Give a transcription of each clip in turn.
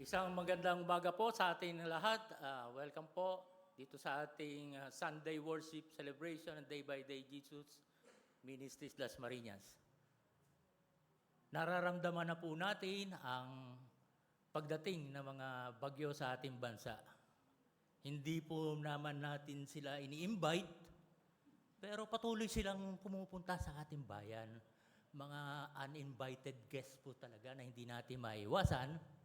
Isang magandang umaga po sa ating lahat. Welcome po dito sa ating Sunday Worship Celebration and Day by Day Jesus Ministries Las Marinas. Nararamdaman na po natin ang pagdating ng mga bagyo sa ating bansa. Hindi po naman natin sila ini-invite, pero patuloy silang pumupunta sa ating bayan. Mga uninvited guests po talaga na hindi natin maiwasan.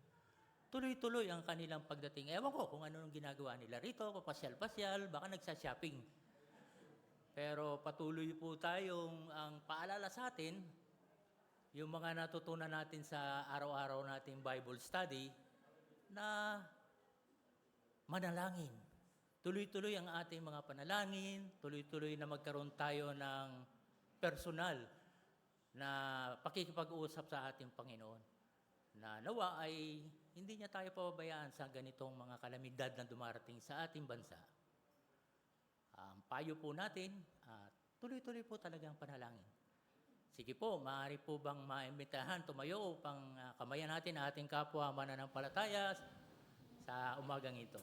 Tuloy-tuloy ang kanilang pagdating. Ewan ko kung ano nung ginagawa nila rito, papasyal-pasyal, baka nagsashopping. Pero patuloy po tayong ang paalala sa atin, yung mga natutunan natin sa araw-araw nating Bible study, na manalangin. Tuloy-tuloy ang ating mga panalangin, tuloy-tuloy na magkaroon tayo ng personal na pakikipag-uusap sa ating Panginoon. Na nawa ay hindi niya tayo pababayaan sa ganitong mga kalamidad na dumarating sa ating bansa. Ang payo po natin, tuloy-tuloy po talagang panalangin. Sige po, maaari po bang maimbitahan, tumayo upang kamayan natin ating kapwa mananampalataya sa umagang ito.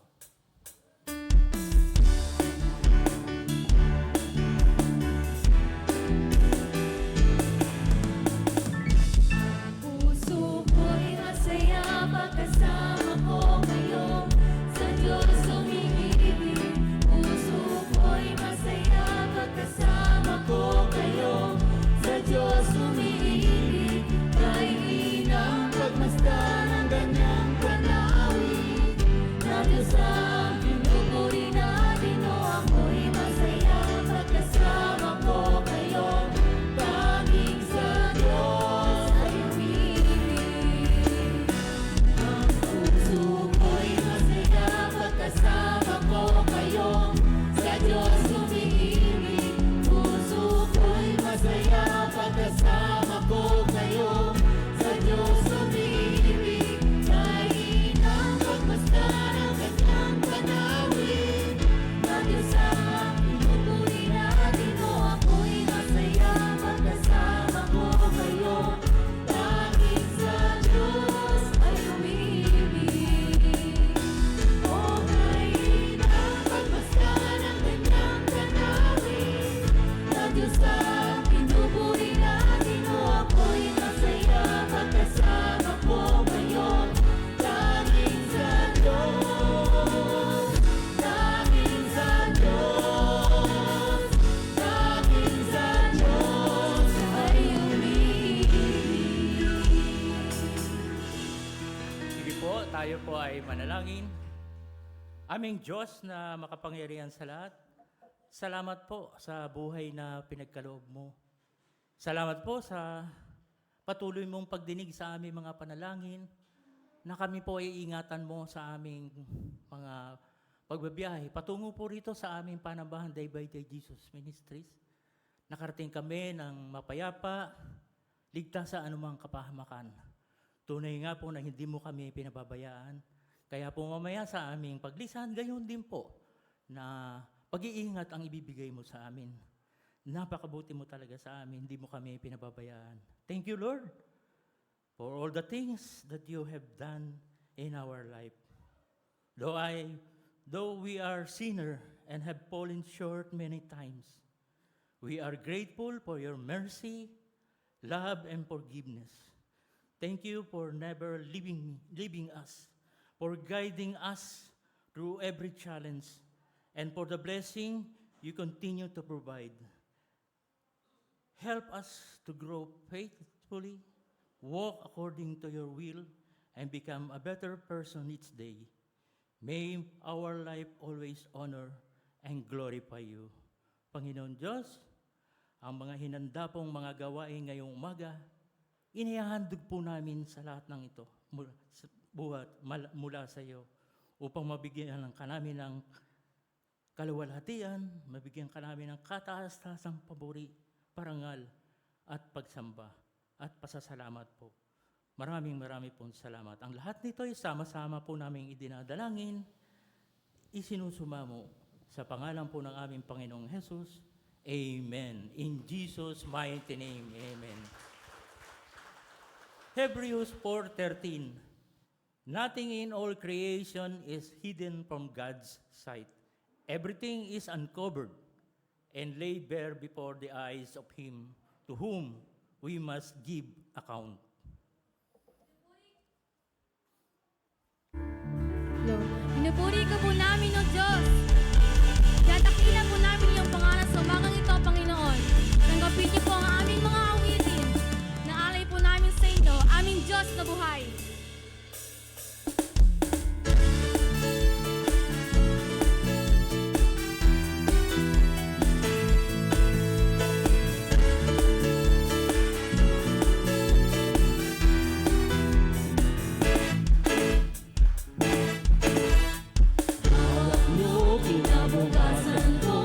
Kasama ko kayo, sa Diyos umiibig. Puso ko'y masaya pagkasama ko kayo, sa Diyos umiibig. Kahit inang pagmasdan ang ganyang panawin, na Diyos ang pinupuri natin, o ako'y masaya pagkasama ko kayo. Tanging sa Diyos ay umiibig. Puso ko'y masaya pagkasama ko kayo, sa Diyos umiibig. Puso ko'y masaya pagkasama ko kayo, sa Diyos umiibig. Kahit ang pagmasdan ang kanyang panawin, na Diyos ang pinupuri natin, o ako'y masaya pagkasama ko kayo. Tanging sa Diyos ay umiibig. O kahit ang pagmasdan ang kanyang panawin, na Diyos ang pinupuri natin, o ako'y masaya pagkasama ko kayo. Tanging sa Diyos, tanging sa Diyos, tanging sa Diyos ay umiibig. Sige po, tayo po ay manalangin. Aming Diyos na makapangyarihan sa lahat, salamat po sa buhay na pinagkaloob mo. Salamat po sa patuloy mong pagdinig sa aming mga panalangin, na kami po ay ingatan mo sa aming mga pagbabiyahe. Patungo po rito sa aming Panambahan Day by Day Jesus Ministries. Nakarating kami ng mapayapa, ligtas sa anumang kapahamakan. Tunay nga po na hindi mo kami pinababayaan. Kaya po mamaya sa aming paglisan, gayon din po na pag-iingat ang ibibigay mo sa amin. Napakabuti mo talaga sa amin, hindi mo kami pinababayaan. Thank you, Lord, for all the things that you have done in our life. Though we are sinner and have fallen short many times, we are grateful for your mercy, love, and forgiveness. Thank you for never leaving us, for guiding us through every challenge, and for the blessing you continue to provide. Help us to grow faithfully, walk according to your will, and become a better person each day. May our life always honor and glorify you. Panginoon Diyos, ang mga hinanda pong mga gawain ngayong umaga, inihahandog po namin sa lahat ng ito mula sa iyo, upang mabigyan ka namin ng kaluwalhatian, mabigyan ka namin ng kataas-taasang pabori, parangal, at pagsamba, at pasasalamat po. Maraming pong salamat. Ang lahat nito ay sama-sama po namin idinadalangin, isinusumamo sa pangalan po ng aming Panginoong Jesus. Amen. In Jesus' mighty name, amen. Hebrews 4:13. Nothing in all creation is hidden from God's sight. Everything is uncovered and laid bare before the eyes of Him to whom we must give account. Pinupuri ka po namin, O Diyos. Tatakilan po namin iyong pangalan sa umagang ito, Panginoon. Tanggapin niyo po ang aming mga awitin. Naalay po namin sa inyo, aming Diyos na buhay. Hawak niyo kinabukasan ko,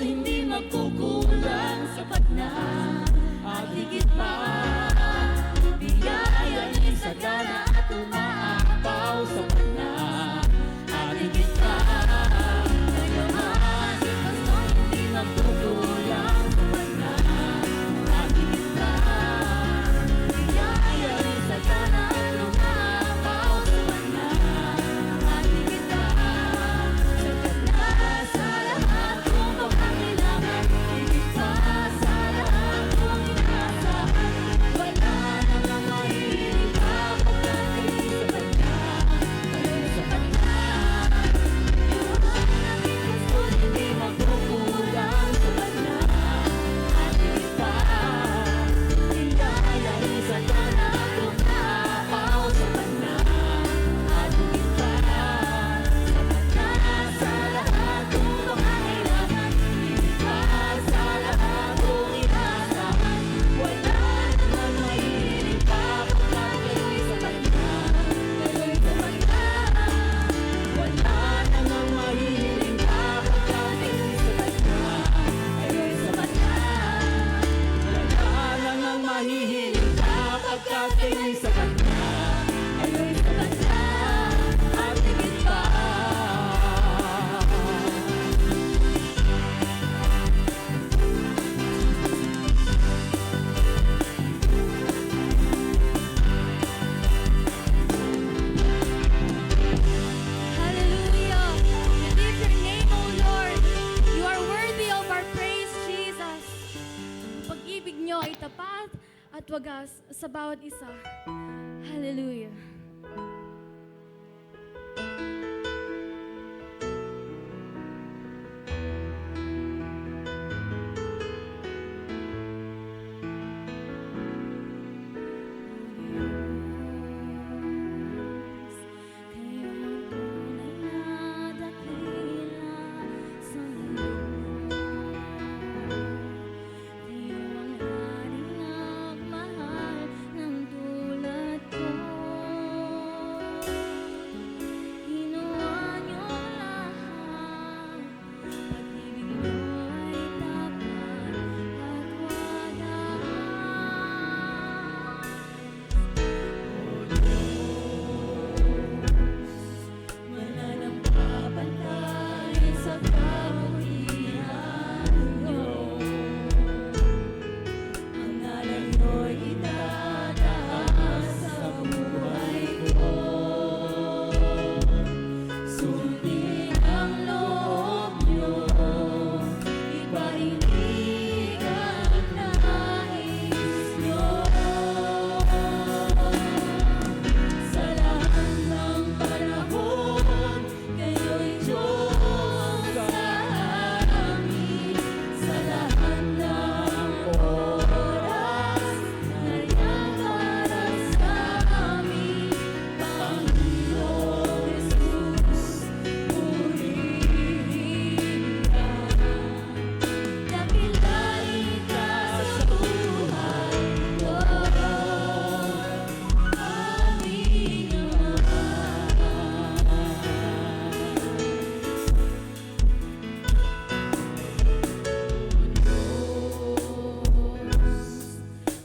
hindi magkukulang, sapat na at higit pa. Biyaya ni'y sagana at umaapaw, sapat na at higit pa. Kayo man, basta hindi magkukulang, sapat na at higit pa. Biyaya ni'y sagana at umaapaw, sapat na at higit pa. Sapat na sa lahat kung pangangailangan, higit pa sa lahat kung inaasahan. Wala namang mahihiling pa pagkat kayo'y sapat na, kayo'y sapat na. Yung aking gusto hindi magkukulang, sapat na at higit pa. Biyaya ni'y sagana at umaapaw, sapat na at higit pa. Sapat na sa lahat kung pangangailangan, higit pa sa lahat kung inaasahan. Wala namang mahihiling pa pagkat kayo'y sapat na, kayo'y sapat na. Wala namang mahihiling pa pagkat kayo'y sapat na, kayo'y sapat na. Wala namang mahihiling ka pagkat kayo'y sapat na, Kayo'y sapat na at higit pa. Hallelujah! We lift your name, O Lord. You are worthy of our praise, Jesus. Ang pag-ibig niyo ay tapat at wagas sa bawat isa. Hallelujah.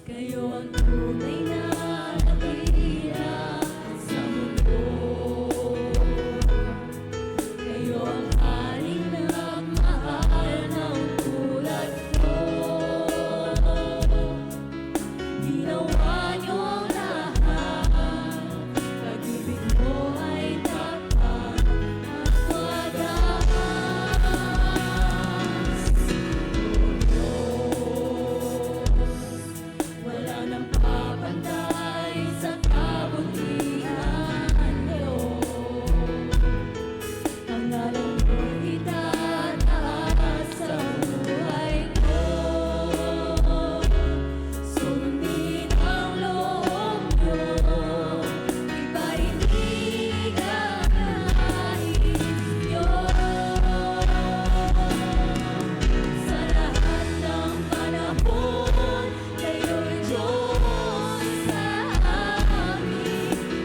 Kayo ang tunay na dakila sa mundo. Kayo ang haring nagmahal ng tulad ko.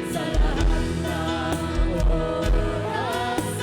Sa lahat ng oras,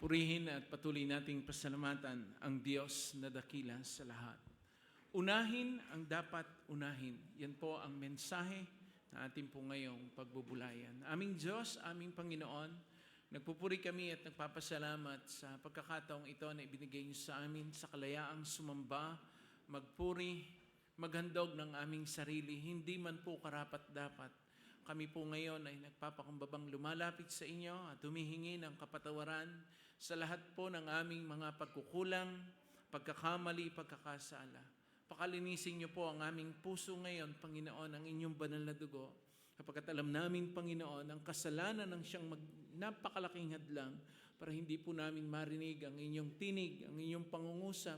Purihin at patuloy nating pasalamatan ang Diyos na dakila sa lahat. Unahin ang dapat unahin. Yan po ang mensahe na ating po ngayong pagbubulayan. Aming Diyos, aming Panginoon, nagpupuri kami at nagpapasalamat sa pagkakataong ito na ibinigay niyo sa amin sa kalayaang sumamba, magpuri, maghandog ng aming sarili. Hindi man po karapat-dapat. Kami po ngayon ay nagpapakumbabang lumalapit sa inyo at humihingi ng kapatawaran sa lahat po ng aming mga pagkukulang, pagkakamali, pagkakasala. Pakalinisin niyo po ang aming puso ngayon, Panginoon, ang inyong banal na dugo. Kapagkat alam namin, Panginoon, ang kasalanan ng siyang napakalaking hadlang para hindi po namin marinig ang inyong tinig, ang inyong pangungusap,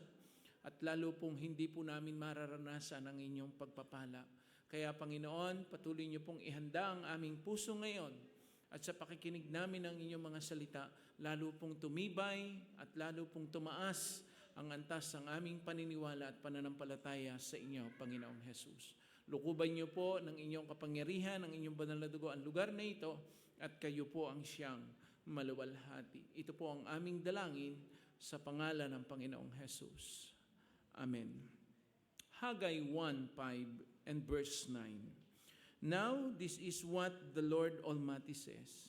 at lalo pong hindi po namin mararanasan ang inyong pagpapala. Kaya, Panginoon, patuloy niyo pong ihanda ang aming puso ngayon at sa pakikinig namin ng inyong mga salita, lalo pong tumibay at lalo pong tumaas ang antas ng aming paniniwala at pananampalataya sa inyo, Panginoong Jesus. Lukuban niyo po ng inyong kapangyarihan, ng inyong banal na dugo ang lugar na ito at kayo po ang siyang maluwalhati. Ito po ang aming dalangin sa pangalan ng Panginoong Jesus. Amen. Haggai 1:5 and verse 9. Now this is what the Lord Almighty says.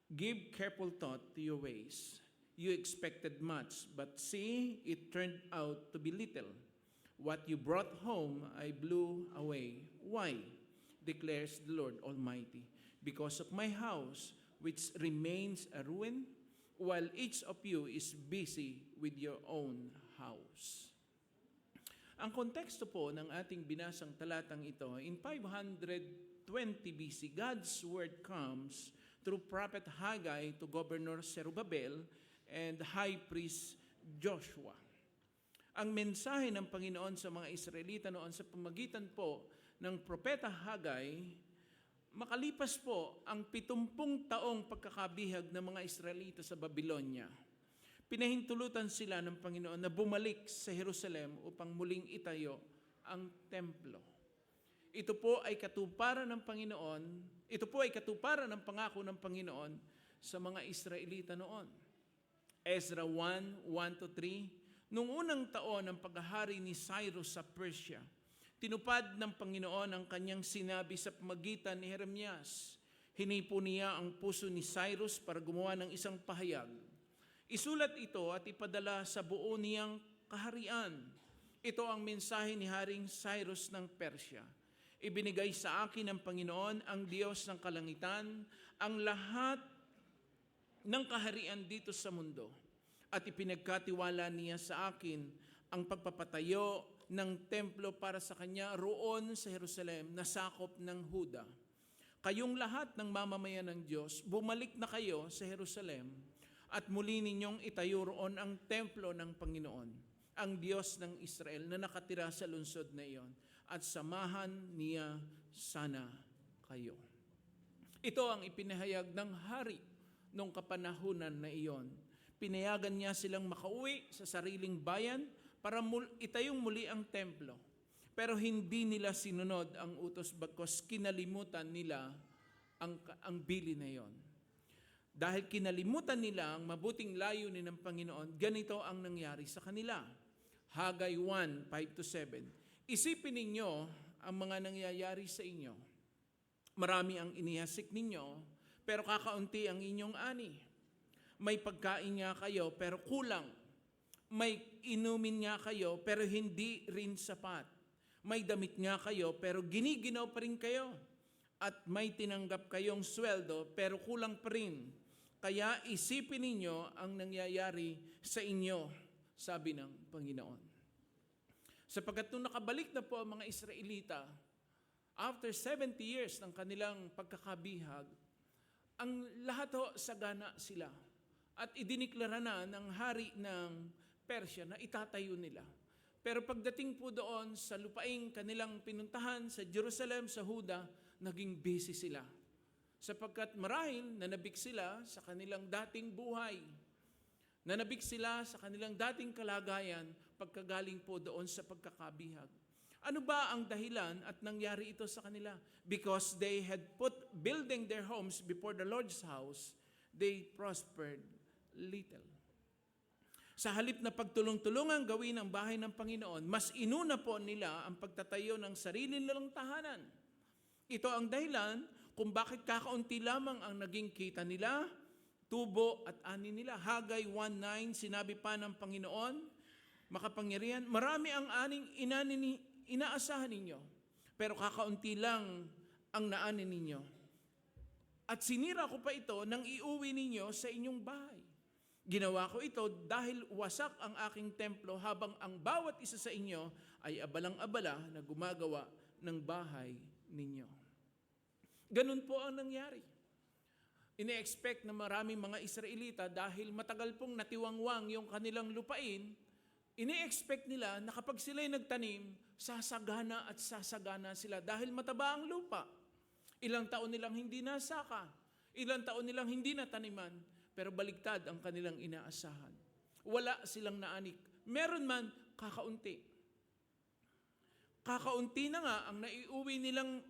Give careful thought to your ways. You expected much, but see, it turned out to be little. What you brought home, I blew away. Why? Declares the Lord Almighty. Because of my house, which remains a ruin, while each of you is busy with your own house. Ang konteksto po ng ating binasang talatang ito, in 520 BC, God's word comes through Prophet Haggai to Governor Zerubbabel and High Priest Joshua. Ang mensahe ng Panginoon sa mga Israelita noon sa pamagitan po ng Propeta Haggai, makalipas po ang 70 taong pagkakabihag ng mga Israelita sa Babylonia, pinahintulutan sila ng Panginoon na bumalik sa Jerusalem upang muling itayo ang templo. Ito po ay katuparan ng Panginoon, ito po ay katuparan ng pangako ng Panginoon sa mga Israelita noon. Ezra 1:1-3, nung unang taon ng paghahari ni Cyrus sa Persia, tinupad ng Panginoon ang kanyang sinabi sa pamagitan ni Jeremias. Hinipo niya ang puso ni Cyrus para gumawa ng isang pahayag. Isulat ito at ipadala sa buo niyang kaharian. Ito ang mensahe ni Haring Cyrus ng Persia. Ibinigay sa akin ng Panginoon, ang Diyos ng kalangitan, ang lahat ng kaharian dito sa mundo. At ipinagkatiwala niya sa akin ang pagpapatayo ng templo para sa kanya roon sa Jerusalem na sakop ng Huda. Kayong lahat ng mamamayan ng Diyos, bumalik na kayo sa Jerusalem at muli ninyong itayo roon ang templo ng Panginoon, ang Diyos ng Israel na nakatira sa lungsod na iyon, at samahan niya sana kayo. Ito ang ipinahayag ng hari noong kapanahunan na iyon. Pinayagan niya silang makauwi sa sariling bayan para itayong muli ang templo. Pero hindi nila sinunod ang utos bagkus kinalimutan nila ang bili na iyon. Dahil kinalimutan nila ang mabuting layunin ng Panginoon, ganito ang nangyari sa kanila. Haggai 1:5-7. Isipin ninyo ang mga nangyayari sa inyo. Marami ang inihasik ninyo, pero kakaunti ang inyong ani. May pagkain nga kayo, pero kulang. May inumin nga kayo, pero hindi rin sapat. May damit nga kayo, pero giniginaw pa rin kayo. At may tinanggap kayong sweldo, pero kulang pa rin. Kaya isipin ninyo ang nangyayari sa inyo, sabi ng Panginoon. Sapagkat nung nakabalik na po ang mga Israelita, after 70 years ng kanilang pagkakabihag, ang lahat ho sagana sila. At idiniklara na ng hari ng Persia na itatayo nila. Pero pagdating po doon sa lupaing kanilang pinuntahan sa Jerusalem, sa Huda, naging busy sila. Sapagkat marahil nanabik sila sa kanilang dating buhay. Nanabik sila sa kanilang dating kalagayan pagkagaling po doon sa pagkakabihag. Ano ba ang dahilan at nangyari ito sa kanila? Because they had put building their homes before the Lord's house, they prospered little. Sa halip na pagtulong-tulungan gawin ang bahay ng Panginoon, mas inuna po nila ang pagtatayo ng sarili nilang tahanan. Ito ang dahilan kung bakit kakaunti lamang ang naging kita nila, tubo at ani nila. Hagay 1:9, sinabi pa ng Panginoon, makapangyarihan, marami ang aning inaasahan ninyo, pero kakaunti lang ang naani ninyo. At sinira ko pa ito nang iuwi ninyo sa inyong bahay. Ginawa ko ito dahil wasak ang aking templo habang ang bawat isa sa inyo ay abalang-abala na gumagawa ng bahay ninyo. Ganun po ang nangyari. Ine-expect na maraming mga Israelita dahil matagal pong natiwangwang yung kanilang lupain, ine-expect nila na kapag sila'y nagtanim, sasagana at sasagana sila dahil mataba ang lupa. Ilang taon nilang hindi nasaka, ilang taon nilang hindi nataniman, pero baligtad ang kanilang inaasahan. Wala silang naanik. Meron man, kakaunti. Kakaunti na nga ang naiuwi nilang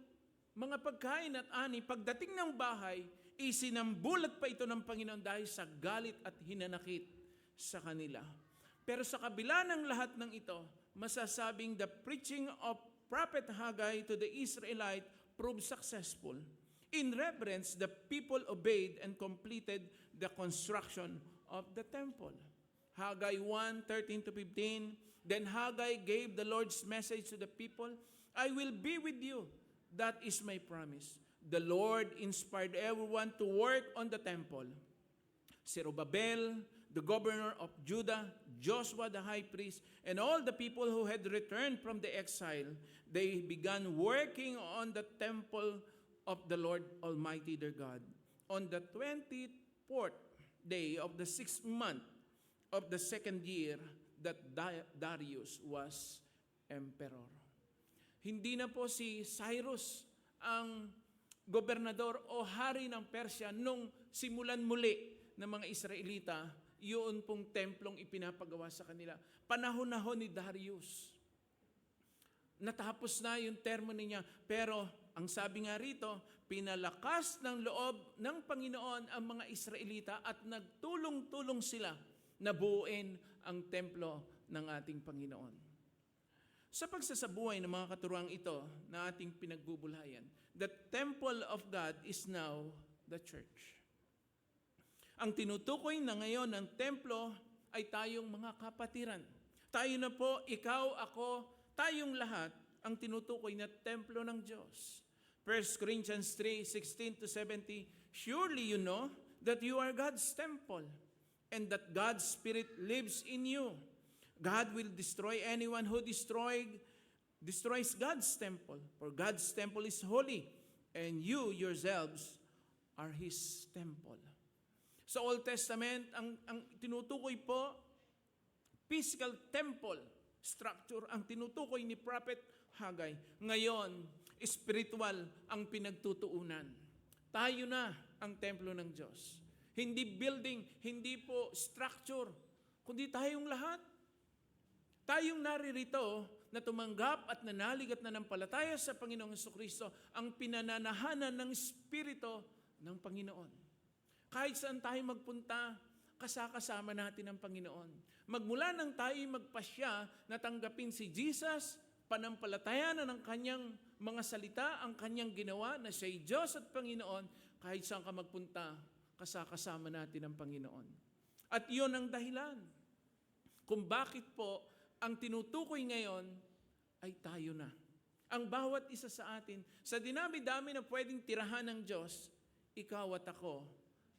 mga pagkain at ani. Pagdating ng bahay, isinambulat pa ito ng Panginoon dahil sa galit at hinanakit sa kanila. Pero sa kabila ng lahat ng ito, masasabing the preaching of Prophet Haggai to the Israelite proved successful. In reverence, the people obeyed and completed the construction of the temple. Haggai 1:13-15, then Haggai gave the Lord's message to the people, I will be with you. That is my promise. The Lord inspired everyone to work on the temple. Zerubbabel, the governor of Judah, Joshua the high priest, and all the people who had returned from the exile, they began working on the temple of the Lord Almighty their God. On the 24th day of the 6th month of the 2nd year that Darius was emperor. Hindi na po si Cyrus ang gobernador o hari ng Persya nung simulan muli ng mga Israelita, yun pong templong ipinapagawa sa kanila. Panahon-nahon ni Darius. Natapos na yung termo niya, pero ang sabi nga rito, pinalakas ng loob ng Panginoon ang mga Israelita at nagtulong-tulong sila na buuin ang templo ng ating Panginoon. Sa pagsasabuhay ng mga katuruang ito na ating pinagbubulayan, the temple of God is now the church. Ang tinutukoy na ngayon ng templo ay tayong mga kapatiran. Tayo na po, ikaw, ako, tayong lahat ang tinutukoy na templo ng Diyos. 1 Corinthians 3:16-17, surely you know that you are God's temple and that God's Spirit lives in you. God will destroy anyone who destroys God's temple, for God's temple is holy, and you yourselves are His temple. Sa Old Testament, ang tinutukoy po, physical temple structure, ang tinutukoy ni Prophet Haggai. Ngayon, spiritual ang pinagtutuunan. Tayo na ang templo ng Diyos. Hindi building, hindi po structure, kundi tayong lahat. Tayong naririto na tumanggap at nanalig at nanampalataya sa Panginoong Jesucristo ang pinananahanan ng Espiritu ng Panginoon. Kahit saan tayo magpunta, kasama natin ang Panginoon. Magmula nang tayo magpasya na tanggapin si Jesus, panampalatayan na ng kanyang mga salita, ang kanyang ginawa na siya'y Diyos at Panginoon, kahit saan ka magpunta, kasama natin ang Panginoon. At iyon ang dahilan kung bakit po ang tinutukoy ngayon ay tayo na. Ang bawat isa sa atin, sa dinami-dami na pwedeng tirahan ng Diyos, ikaw at ako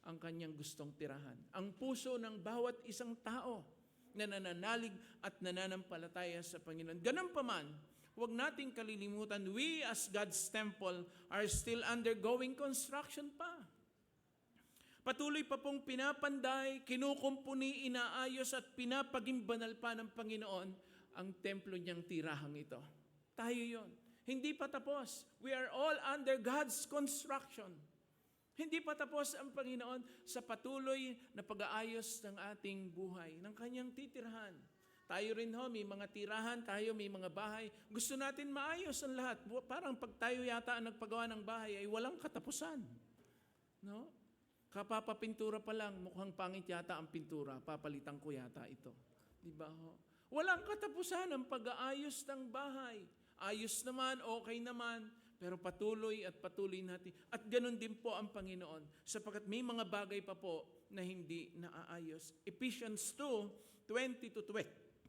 ang kanyang gustong tirahan. Ang puso ng bawat isang tao na nananalig at nananampalataya sa Panginoon. Ganun pa man, huwag nating kalilimutan, we as God's temple are still undergoing construction pa. Patuloy pa pong pinapanday, kinukumpuni, inaayos at pinapagimbanal pa ng Panginoon ang templo niyang tirahang ito. Tayo yon. Hindi pa tapos. We are all under God's construction. Hindi pa tapos ang Panginoon sa patuloy na pag-aayos ng ating buhay, ng kanyang titirahan. Tayo rin may mga tirahan, tayo may mga bahay. Gusto natin maayos ang lahat. Parang pag tayo yata ang nagpagawa ng bahay ay walang katapusan. No? Kapapapintura pa lang, mukhang pangit yata ang pintura, papalitan ko yata ito. Di ba ho? Walang katapusan ang pag-aayos ng bahay. Ayos naman, okay naman, pero patuloy at patuloy natin. At ganun din po ang Panginoon, sapagkat may mga bagay pa po na hindi naaayos. Ephesians 2:20-22.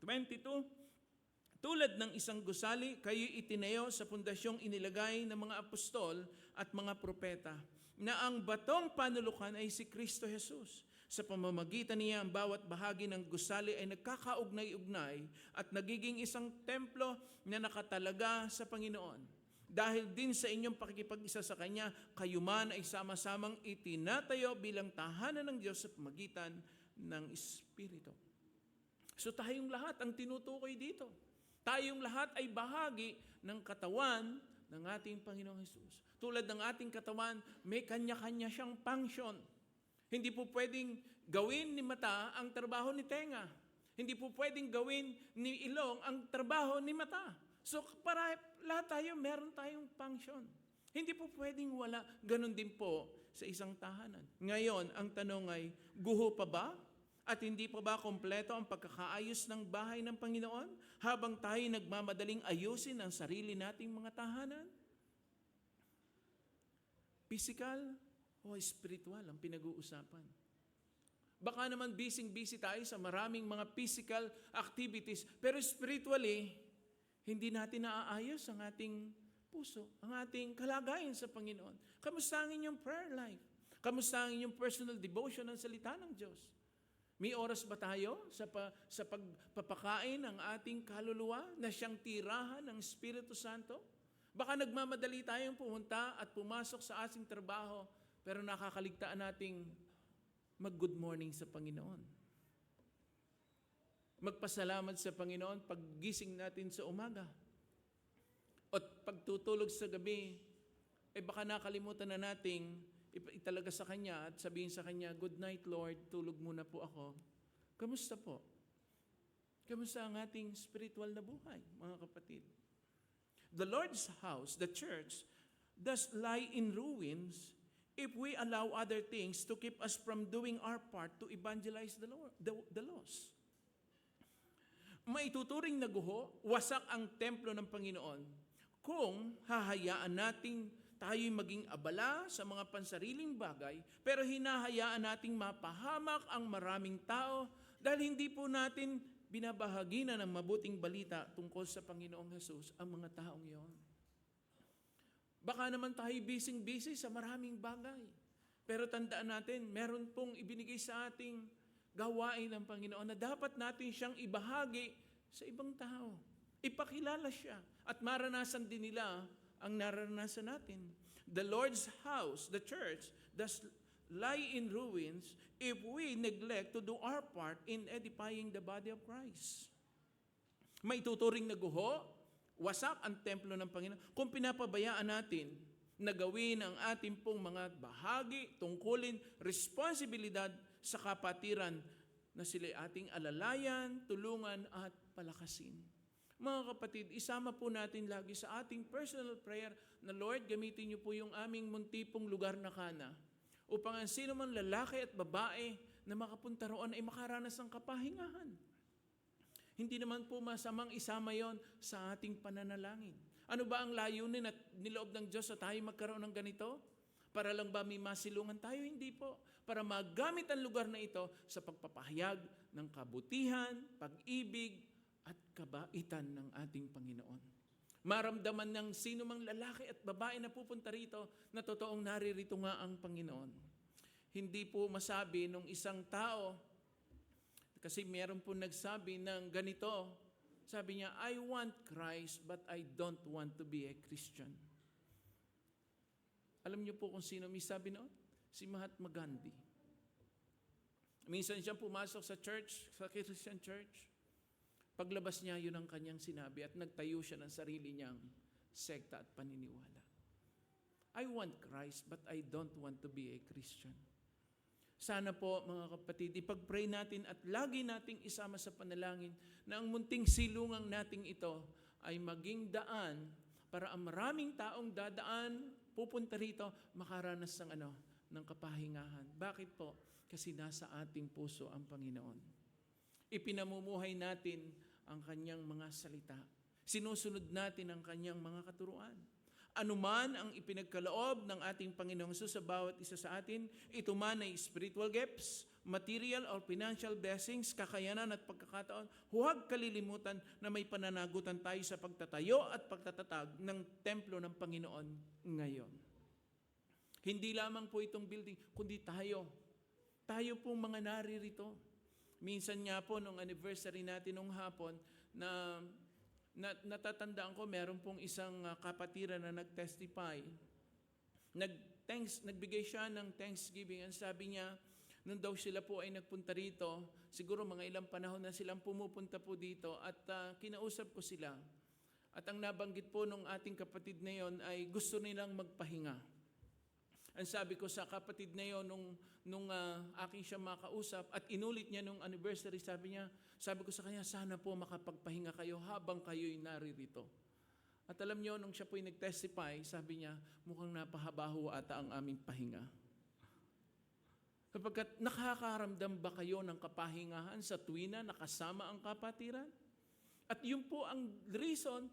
Tulad ng isang gusali, kayo itinayo sa pundasyong inilagay ng mga apostol at mga propeta, na ang batong panulukan ay si Kristo Jesus. Sa pamamagitan niya, ang bawat bahagi ng gusali ay nagkakaugnay-ugnay at nagiging isang templo na nakatalaga sa Panginoon. Dahil din sa inyong pakikipag-isa sa Kanya, kayo man ay sama-samang itinatayo bilang tahanan ng Diyos sa pamamagitan ng Espiritu. So tayong lahat ang tinutukoy dito. Tayong lahat ay bahagi ng katawan ng ating Panginoong Hesus. Tulad ng ating katawan, may kanya-kanya siyang function. Hindi po pwedeng gawin ni mata ang trabaho ni tenga. Hindi po pwedeng gawin ni ilong ang trabaho ni mata. So para lahat tayo, meron tayong function. Hindi po pwedeng wala. Ganon din po sa isang tahanan. Ngayon, ang tanong ay, guho pa ba? At hindi pa ba kompleto ang pagkakaayos ng bahay ng Panginoon habang tayo nagmamadaling ayusin ang sarili nating mga tahanan? Physical o spiritual ang pinag-uusapan. Baka naman busy tayo sa maraming mga physical activities, pero spiritually, hindi natin naaayos ang ating puso, ang ating kalagayan sa Panginoon. Kamusta ang inyong prayer life? Kamusta ang inyong personal devotion ng salita ng Diyos? May oras ba tayo sa pagpapakain ng ating kaluluwa na siyang tirahan ng Espiritu Santo? Baka nagmamadali tayong pumunta at pumasok sa ating trabaho, pero nakakaligtaan nating mag-good morning sa Panginoon. Magpasalamat sa Panginoon paggising natin sa umaga. At pagtutulog sa gabi, baka nakalimutan na nating italaga sa Kanya at sabihin sa Kanya, "Good night, Lord, tulog muna po ako." Kamusta po? Kamusta ang ating spiritual na buhay, mga kapatid? The Lord's house, the church, does lie in ruins if we allow other things to keep us from doing our part to evangelize the lost. Maituturing na guho, wasak ang templo ng Panginoon kung hahayaan nating tayo'y maging abala sa mga pansariling bagay, pero hinahayaan nating mapahamak ang maraming tao dahil hindi po natin binabahagi na ng mabuting balita tungkol sa Panginoong Hesus ang mga taong iyon. Baka naman tayo busy sa maraming bagay, pero tandaan natin, meron pong ibinigay sa ating gawain ng Panginoon na dapat natin siyang ibahagi sa ibang tao. Ipakilala siya at maranasan din nila ang naranasan natin. The Lord's house, the church, does lie in ruins if we neglect to do our part in edifying the body of Christ. May tuturing na guho, wasak ang templo ng Panginoon kung pinapabayaan natin na gawin ang ating pong mga bahagi, tungkulin, responsibilidad sa kapatiran na sila ating alalayan, tulungan at palakasin. Mga kapatid, isama po natin lagi sa ating personal prayer na, Lord, gamitin niyo po yung aming muntipong lugar na Kana upang ang sino man lalaki at babae na makapunta roon ay makaranas ng kapahingahan. Hindi naman po masamang isama yon sa ating pananalangin. Ano ba ang layunin at niloob ng Diyos sa tayo magkaroon ng ganito? Para lang ba may masilungan tayo? Hindi po. Para magamit ang lugar na ito sa pagpapahayag ng kabutihan, pag-ibig, at kabaitan ng ating Panginoon. Maramdaman ng sino mang lalaki at babae na pupunta rito na totoong naririto nga ang Panginoon. Hindi po masabi nung isang tao, kasi meron po nagsabi ng ganito, sabi niya, "I want Christ but I don't want to be a Christian." Alam niyo po kung sino may sabi noon? Si Mahatma Gandhi. Minsan siya pumasok sa church, sa Christian church. Paglabas niya, yun ang kanyang sinabi at nagtayo siya ng sarili niyang sekta at paniniwala. I want Christ, but I don't want to be a Christian. Sana po, mga kapatid, ipag-pray natin at lagi nating isama sa panalangin na ang munting silungang nating ito ay maging daan para ang maraming taong dadaan, pupunta rito, makaranas ng kapahingahan. Bakit po? Kasi nasa ating puso ang Panginoon. Ipinamumuhay natin ang kanyang mga salita. Sinusunod natin ang kanyang mga katuruan. Anuman ang ipinagkaloob ng ating Panginoong Hesus sa bawat isa sa atin, ito man ay spiritual gifts, material or financial blessings, kakayanan at pagkakataon, huwag kalilimutan na may pananagutan tayo sa pagtatayo at pagtatatag ng templo ng Panginoon ngayon. Hindi lamang po itong building, kundi tayo. Tayo pong mga naririto. Minsan nga po, nung anniversary natin nung hapon, natatandaan ko, meron pong isang kapatiran na nag-testify. Nagbigay siya ng Thanksgiving. Ang sabi niya, nung daw sila po ay nagpunta rito, siguro mga ilang panahon na silang pumupunta po dito at kinausap ko sila. At ang nabanggit po nung ating kapatid na yon ay gusto nilang magpahinga. Ang sabi ko sa kapatid na yon nung aking siya makausap at inulit niya nung anniversary, sabi ko sa kanya, sana po makapagpahinga kayo habang kayo'y naririto. At alam niyo, nung siya po'y nag-testify, sabi niya, mukhang napahabaho ata ang aming pahinga. Sapagkat nakakaramdam ba kayo ng kapahingahan sa tuwina nakasama ang kapatiran? At yun po ang reason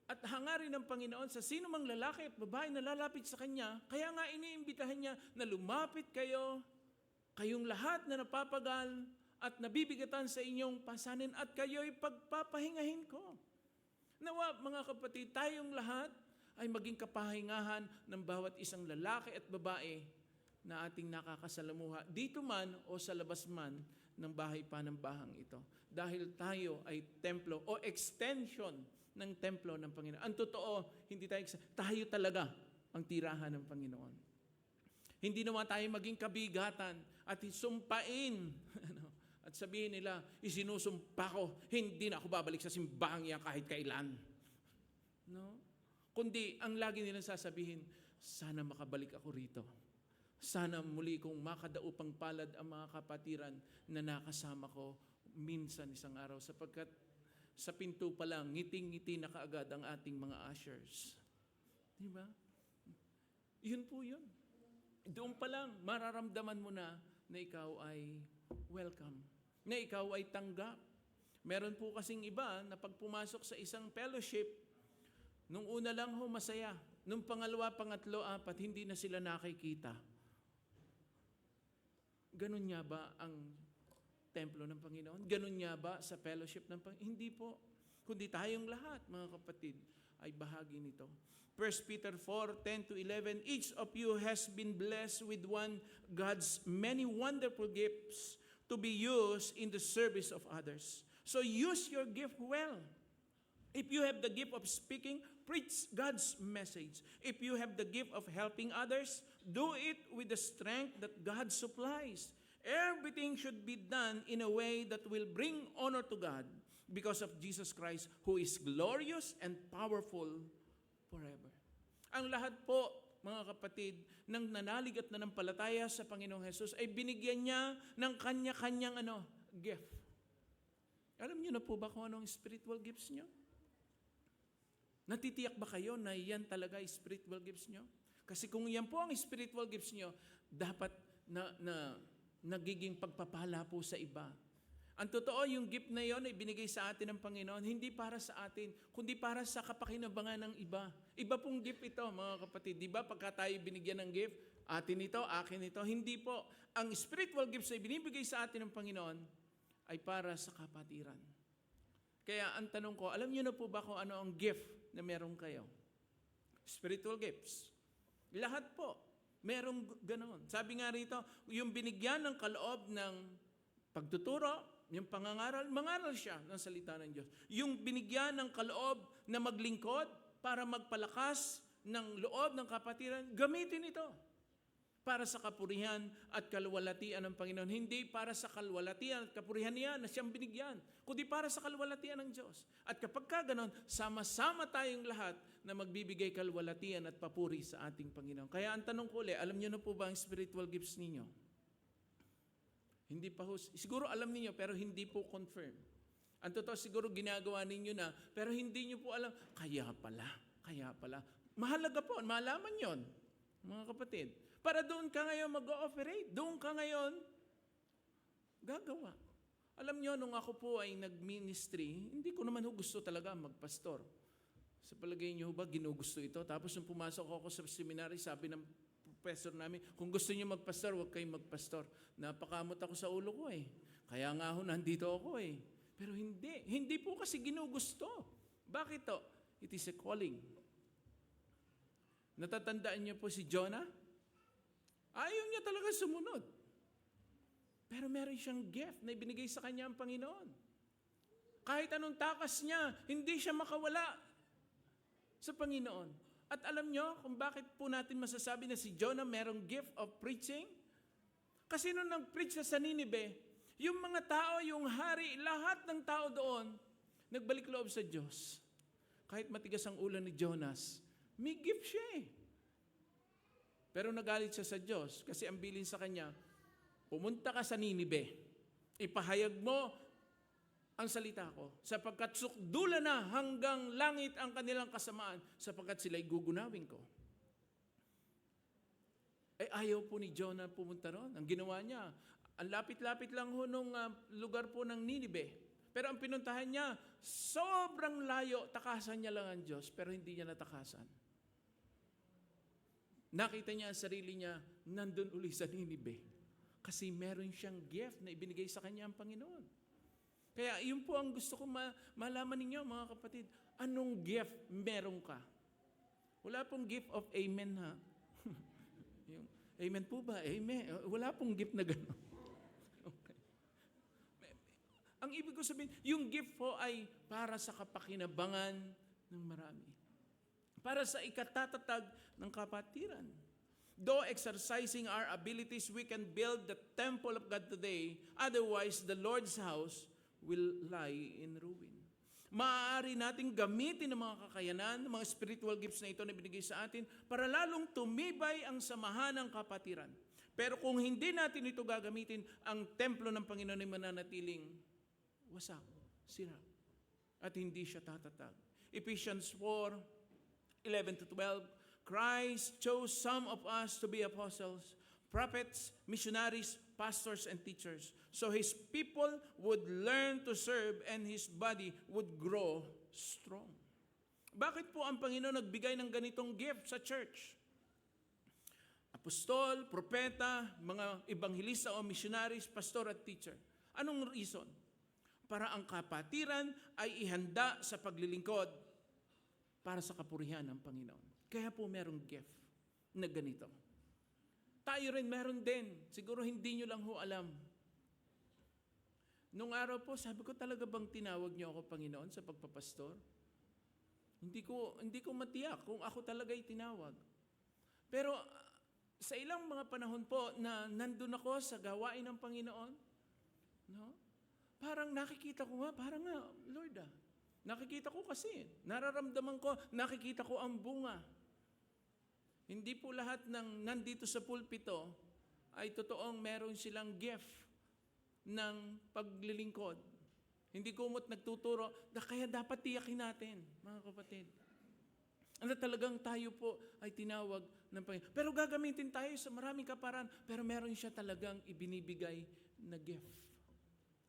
at hangarin ng Panginoon sa sino mang lalaki at babae na lalapit sa Kanya. Kaya nga iniimbitahan niya na lumapit kayo, kayong lahat na napapagal at nabibigatan sa inyong pasanin at kayo'y pagpapahingahin ko. Nawa mga kapatid, tayong lahat ay maging kapahingahan ng bawat isang lalaki at babae na ating nakakasalamuha dito man o sa labas man ng bahay panambahang ito. Dahil tayo ay templo o extension ng templo ng Panginoon. Ang totoo, hindi tayo talaga ang tirahan ng Panginoon. Hindi naman tayo maging kabigatan at isumpain at sabihin nila, isinusumpa ko, hindi na ako babalik sa simbahang yan kahit kailan. No? Kundi, ang lagi nilang sasabihin, sana makabalik ako rito. Sana muli kong makadaupang palad ang mga kapatiran na nakasama ko minsan isang araw. Sapagkat sa pinto pa lang, ngiting-ngiti na kaagad ang ating mga ushers. Di ba? Yun po yun. Doon pa lang, mararamdaman mo na ikaw ay welcome. Na ikaw ay tanggap. Meron po kasing iba na pag pumasok sa isang fellowship, nung una lang ho masaya, nung pangalawa, pangatlo, apat, hindi na sila nakikita. Ganun niya ba ang templo ng Panginoon? Ganun niya ba sa fellowship ng Panginoon? Hindi po. Kundi tayong lahat, mga kapatid, ay bahagi nito. 1 Peter 4:10-11, each of you has been blessed with one God's many wonderful gifts to be used in the service of others. So use your gift well. If you have the gift of speaking, preach God's message. If you have the gift of helping others, do it with the strength that God supplies. Everything should be done in a way that will bring honor to God because of Jesus Christ, who is glorious and powerful forever. Ang lahat po, mga kapatid, ng nanalig at nanampalataya sa Panginoong Hesus ay binigyan niya ng kanya-kanyang gift. Alam niyo na po ba kung anong spiritual gifts niyo? Natitiyak ba kayo na yan talaga spiritual gifts niyo? Kasi kung yan po ang spiritual gifts niyo, dapat na nagiging pagpapala po sa iba. Ang totoo, yung gift na yon ay binigay sa atin ng Panginoon, hindi para sa atin, kundi para sa kapakinabangan ng iba. Iba pong gift ito, mga kapatid. Di ba pagka tayo binigyan ng gift, atin ito, akin ito. Hindi po. Ang spiritual gifts na binibigay sa atin ng Panginoon ay para sa kapatiran. Kaya ang tanong ko, alam niyo na po ba kung ano ang gift na meron kayo? Spiritual gifts. Lahat po. Merong ganoon. Sabi nga rito, yung binigyan ng kaloob ng pagtuturo, yung pangangaral, mangaral siya ng salita ng Diyos. Yung binigyan ng kaloob na maglingkod para magpalakas ng loob ng kapatiran, gamitin ito para sa kapurihan at kalwalatian ng Panginoon. Hindi para sa kalwalatian at kapurihan niya na siyang binigyan, kundi para sa kalwalatian ng Diyos. At kapag ka ganon, sama-sama tayong lahat na magbibigay kalwalatian at papuri sa ating Panginoon. Kaya ang tanong ko ulit, alam niyo na po ba ang spiritual gifts ninyo? Hindi pa ho, siguro alam niyo pero hindi po confirm. Ang totoo siguro ginagawa ninyo na, pero hindi niyo po alam, kaya pala. Mahalaga po, malaman yon, mga kapatid. para doon ka ngayon mag-ooperate. Doon ka ngayon gagawa. Alam nyo, nung ako po ay nag-ministry, hindi ko naman gusto talaga magpastor. Sa palagay nyo ba, ginugusto ito? Tapos nung pumasok ako sa seminary, sabi ng professor namin, kung gusto niyo magpastor, huwag kayong magpastor. Napakamot ako sa ulo ko eh. Kaya nga ho, nandito ako eh. Pero hindi. Hindi po kasi ginugusto. Bakit to? It is a calling. Natatandaan niyo po si Jonah? Ayaw niya talaga sumunod. Pero meron siyang gift na ibinigay sa kanya ang Panginoon. Kahit anong takas niya, hindi siya makawala sa Panginoon. At alam niyo kung bakit po natin masasabi na si Jonah merong gift of preaching? Kasi nung nag-preach sa Ninive, yung mga tao, yung hari, lahat ng tao doon, nagbalik loob sa Diyos. Kahit matigas ang ulo ni Jonas, may gift siya eh. Pero nagalit siya sa Diyos kasi ang bilin sa kanya, pumunta ka sa Ninive, ipahayag mo ang salita ko, sapagkat sukdula na hanggang langit ang kanilang kasamaan, sapagkat sila'y gugunawin ko. Eh ayaw po ni Jonah pumunta ron. Ang ginawa niya, ang lapit-lapit lang ho nung lugar po ng Ninive. Pero ang pinuntahan niya, sobrang layo, takasan niya lang ang Diyos, pero hindi niya natakasan. Nakita niya ang sarili niya, nandun uli sa Ninive. Kasi meron siyang gift na ibinigay sa kanya ang Panginoon. Kaya yun po ang gusto ko malaman ninyo, mga kapatid. Anong gift meron ka? Wala pong gift of amen, ha? Yung, amen po ba? Amen. Wala pong gift na gano'n. Okay. Ang ibig ko sabihin, yung gift po ay para sa kapakinabangan ng marami. Para sa ikatatatag ng kapatiran. Though exercising our abilities, we can build the temple of God today. Otherwise, the Lord's house will lie in ruin. Maaari nating gamitin ang mga kakayanan, mga spiritual gifts na ito na binigay sa atin para lalong tumibay ang samahan ng kapatiran. Pero kung hindi natin ito gagamitin, ang templo ng Panginoon ay mananatiling wasak, sira, at hindi siya tatatag. Ephesians 4:11-12, Christ chose some of us to be apostles, prophets, missionaries, pastors, and teachers, so His people would learn to serve and His body would grow strong. Bakit po ang Panginoon nagbigay ng ganitong gift sa church? Apostol, propeta, mga ebanghilista o missionaries, pastor at teacher. Anong reason? Para ang kapatiran ay ihanda sa paglilingkod para sa kapurihan ng Panginoon. Kaya po merong gift na ganito. Tayo rin meron din. Siguro hindi nyo lang ho alam. Nung araw po, sabi ko, talaga bang tinawag nyo ako, Panginoon, sa pagpapastor? Hindi ko matiyak kung ako talaga'y tinawag. Pero sa ilang mga panahon po na nandun ako sa gawain ng Panginoon, no? Parang nakikita ko nga, Lord nakikita ko kasi, nararamdaman ko, nakikita ko ang bunga. Hindi po lahat ng nandito sa pulpito ay totoong meron silang gift ng paglilingkod. Hindi kumot nagtuturo, kaya dapat tiyakin natin, mga kapatid. Ano talagang tayo po ay tinawag ng Panginoon. Pero gagamitin tayo sa maraming kaparaan, pero meron siya talagang ibinibigay na gift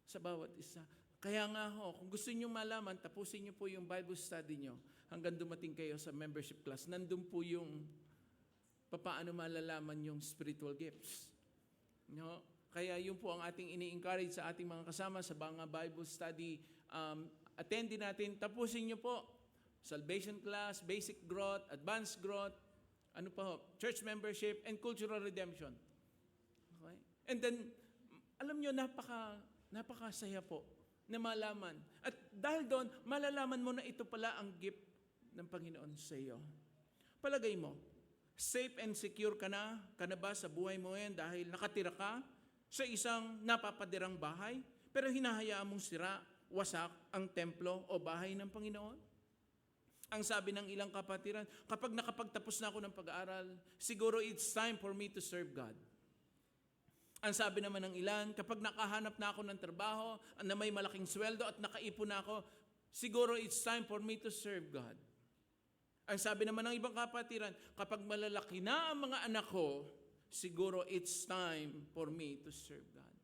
sa bawat isa. Kaya nga ho, kung gusto niyo malaman, tapusin niyo po yung Bible study niyo hanggang dumating kayo sa membership class. Nandun po yung paano malalaman yung spiritual gifts. No? Kaya yun po ang ating ini-encourage sa ating mga kasama sa mga Bible study. Attendin natin, tapusin niyo po. Salvation class, basic growth, advanced growth, ano pa ho, church membership, and cultural redemption. Okay? And then, alam niyo, napakasaya po na malaman. At dahil doon, malalaman mo na ito pala ang gift ng Panginoon sa iyo. Palagay mo, safe and secure ka na ba sa buhay mo yan dahil nakatira ka sa isang napapadirang bahay, pero hinahayaan mong sira, wasak ang templo o bahay ng Panginoon? Ang sabi ng ilang kapatiran, kapag nakapagtapos na ako ng pag-aaral, siguro it's time for me to serve God. Ang sabi naman ng ilan, kapag nakahanap na ako ng trabaho na may malaking sweldo at nakaipon na ako, siguro it's time for me to serve God. Ang sabi naman ng ibang kapatiran, kapag malalaki na ang mga anak ko, siguro it's time for me to serve God.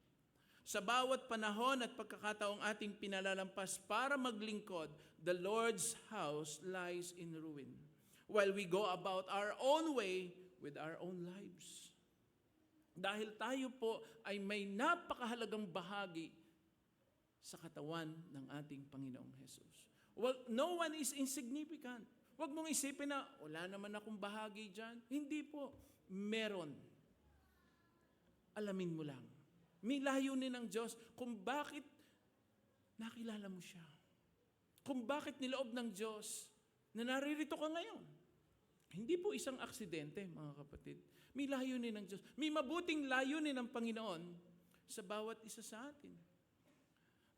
Sa bawat panahon at pagkakataong ating pinalalampas para maglingkod, the Lord's house lies in ruin, while we go about our own way with our own lives. Dahil tayo po ay may napakahalagang bahagi sa katawan ng ating Panginoong Jesus. Well, no one is insignificant. Huwag mong isipin na, wala naman akong bahagi dyan. Hindi po. Meron. Alamin mo lang. May layunin ng Diyos kung bakit nakilala mo siya. Kung bakit niloob ng Diyos na naririto ka ngayon. Hindi po isang aksidente, mga kapatid. May layunin ng Diyos. May mabuting layunin ng Panginoon sa bawat isa sa atin.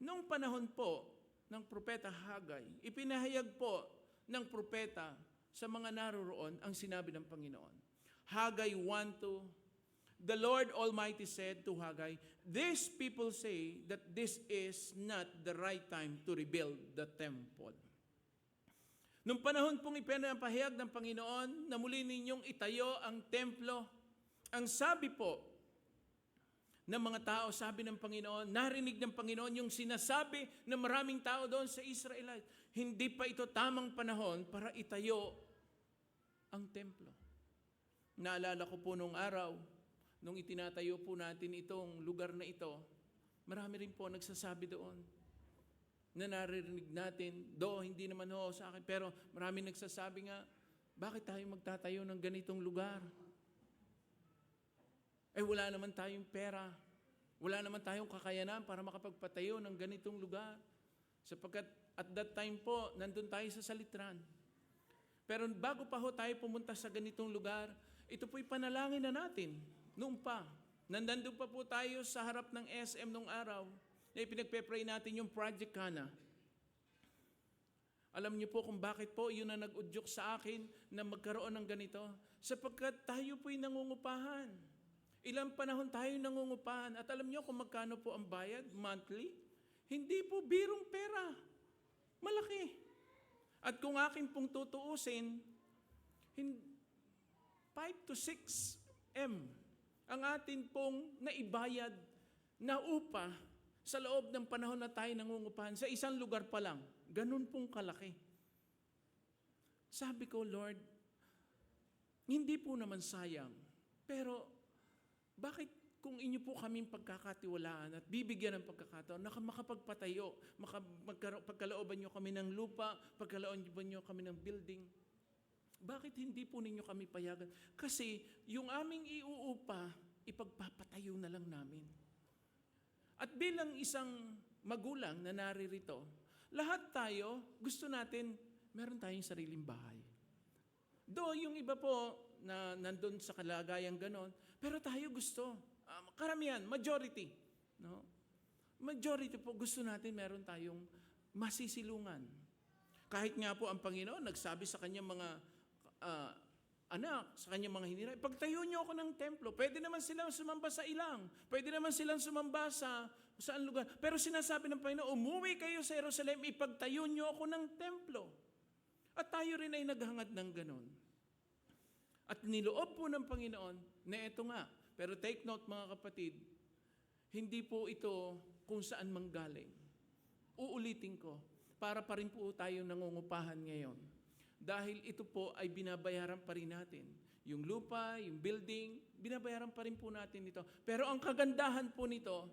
Noong panahon po ng propeta Hagay, ipinahayag po ng propeta sa mga naroroon ang sinabi ng Panginoon. Hagay 1:2, the Lord Almighty said to Haggai, "These people say that this is not the right time to rebuild the temple." Nung panahon pong ipinapahayag ng Panginoon na muli ninyong itayo ang templo, ang sabi po ng mga tao, sabi ng Panginoon, narinig ng Panginoon yung sinasabi ng maraming tao doon sa Israelite, hindi pa ito tamang panahon para itayo ang templo. Naalala ko po nung araw, nung itinatayo po natin itong lugar na ito, marami rin po nagsasabi doon na naririnig natin, hindi naman ho sa akin, pero marami nagsasabi nga, bakit tayo magtatayo ng ganitong lugar? Wala naman tayong pera, wala naman tayong kakayanan para makapagpatayo ng ganitong lugar. Sapagkat at that time po, nandun tayo sa Salitran. Pero bago pa ho tayo pumunta sa ganitong lugar, ito po'y panalangin na natin. Noon pa, nandun pa po tayo sa harap ng SM nung araw, na ipinagpe-pray natin yung Project Hana. Alam niyo po kung bakit po yun na nag-udyok sa akin na magkaroon ng ganito? Sapagkat tayo po'y nangungupahan. Ilang panahon tayo nangungupahan. At alam niyo kung magkano po ang bayad monthly? Hindi po birong pera. Malaki. At kung akin pong tutuusin, 5 to 6 M ang atin pong naibayad na upa sa loob ng panahon na tayo nangungupahan. Sa isang lugar pa lang. Ganun pong kalaki. Sabi ko, Lord, hindi po naman sayang. Pero bakit kung inyo po kaming pagkakatiwalaan at bibigyan ng pagkakataon na makapagpatayo, pagkalooban nyo kami ng lupa, pagkalooban nyo kami ng building, bakit hindi po ninyo kami payagan? Kasi yung aming iuupa, ipagpapatayo na lang namin. At bilang isang magulang na naririto, lahat tayo, gusto natin, meron tayong sariling bahay. Yung iba po na nandun sa kalagayang ganon, pero tayo gusto. Karamihan, majority. No? Majority po gusto natin meron tayong masisilungan. Kahit nga po ang Panginoon nagsabi sa kanyang mga anak, sa kanyang mga hinirang, pagtayo niyo ako ng templo, pwede naman silang sumamba sa ilang, pwede naman silang sumamba sa saan lugar. Pero sinasabi ng Panginoon, umuwi kayo sa Jerusalem, ipagtayo niyo ako ng templo. At tayo rin ay naghangad ng ganon. At niloob po ng Panginoon na ito nga. Pero take note mga kapatid, hindi po ito kung saan manggaling. Uulitin ko, para pa rin po tayo nangungupahan ngayon. Dahil ito po ay binabayaran pa rin natin. Yung lupa, yung building, binabayaran pa rin po natin ito. Pero ang kagandahan po nito,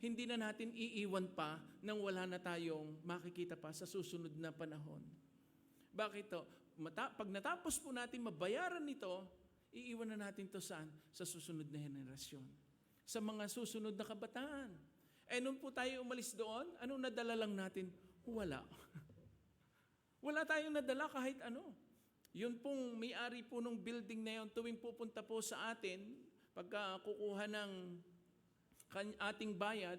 hindi na natin iiwan pa nang wala na tayong makikita pa sa susunod na panahon. Bakit to? Pag natapos po natin mabayaran nito, iiwan na natin to saan? Sa susunod na henerasyon. Sa mga susunod na kabataan. Nung po tayo umalis doon, anong nadala lang natin? Wala. Wala tayong nadala kahit ano. Yun pong may-ari po ng building na yun, tuwing pupunta po sa atin, pagka kukuha ng ating bayad,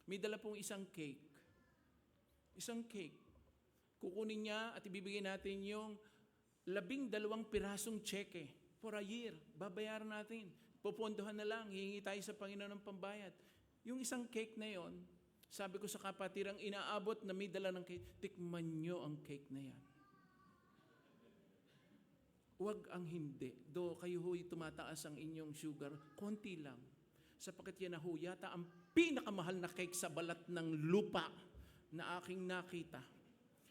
may dala pong isang cake. Isang cake. Kukunin niya at ibibigay natin yung 12 pirasong tseke for a year. Babayaran natin. Pupunduhan na lang. Hihingi tayo sa Panginoon ng pambayad. Yung isang cake na yon, sabi ko sa kapatirang inaabot na may dala ng cake, tikman nyo ang cake na yan. Huwag ang hindi. Do kayo ho'y tumataas ang inyong sugar, konti lang. Sapagkat yan na ho yata ang pinakamahal na cake sa balat ng lupa na aking nakita.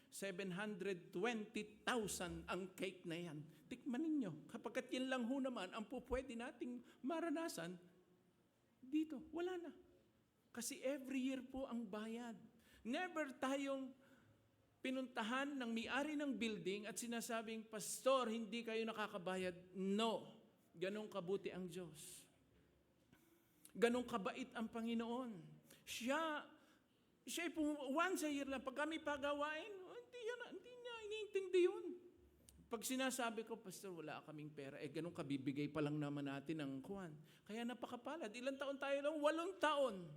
720,000 ang cake na yan. Tikman ninyo. Kapagkat yan lang ho naman ang pwede nating maranasan, dito, wala na. Kasi every year po ang bayad. Never tayong pinuntahan ng may-ari ng building at sinasabing, Pastor, hindi kayo nakakabayad. No. Ganong kabuti ang Diyos. Ganong kabait ang Panginoon. Siya po once a year lang. Pag kami pagawain, hindi niya iniintindi yun. Pag sinasabi ko, Pastor, wala kaming pera, ganun kabibigay pa lang naman natin ang kuwan. Kaya napakapalad. Ilang taon tayo lang? 8 taon.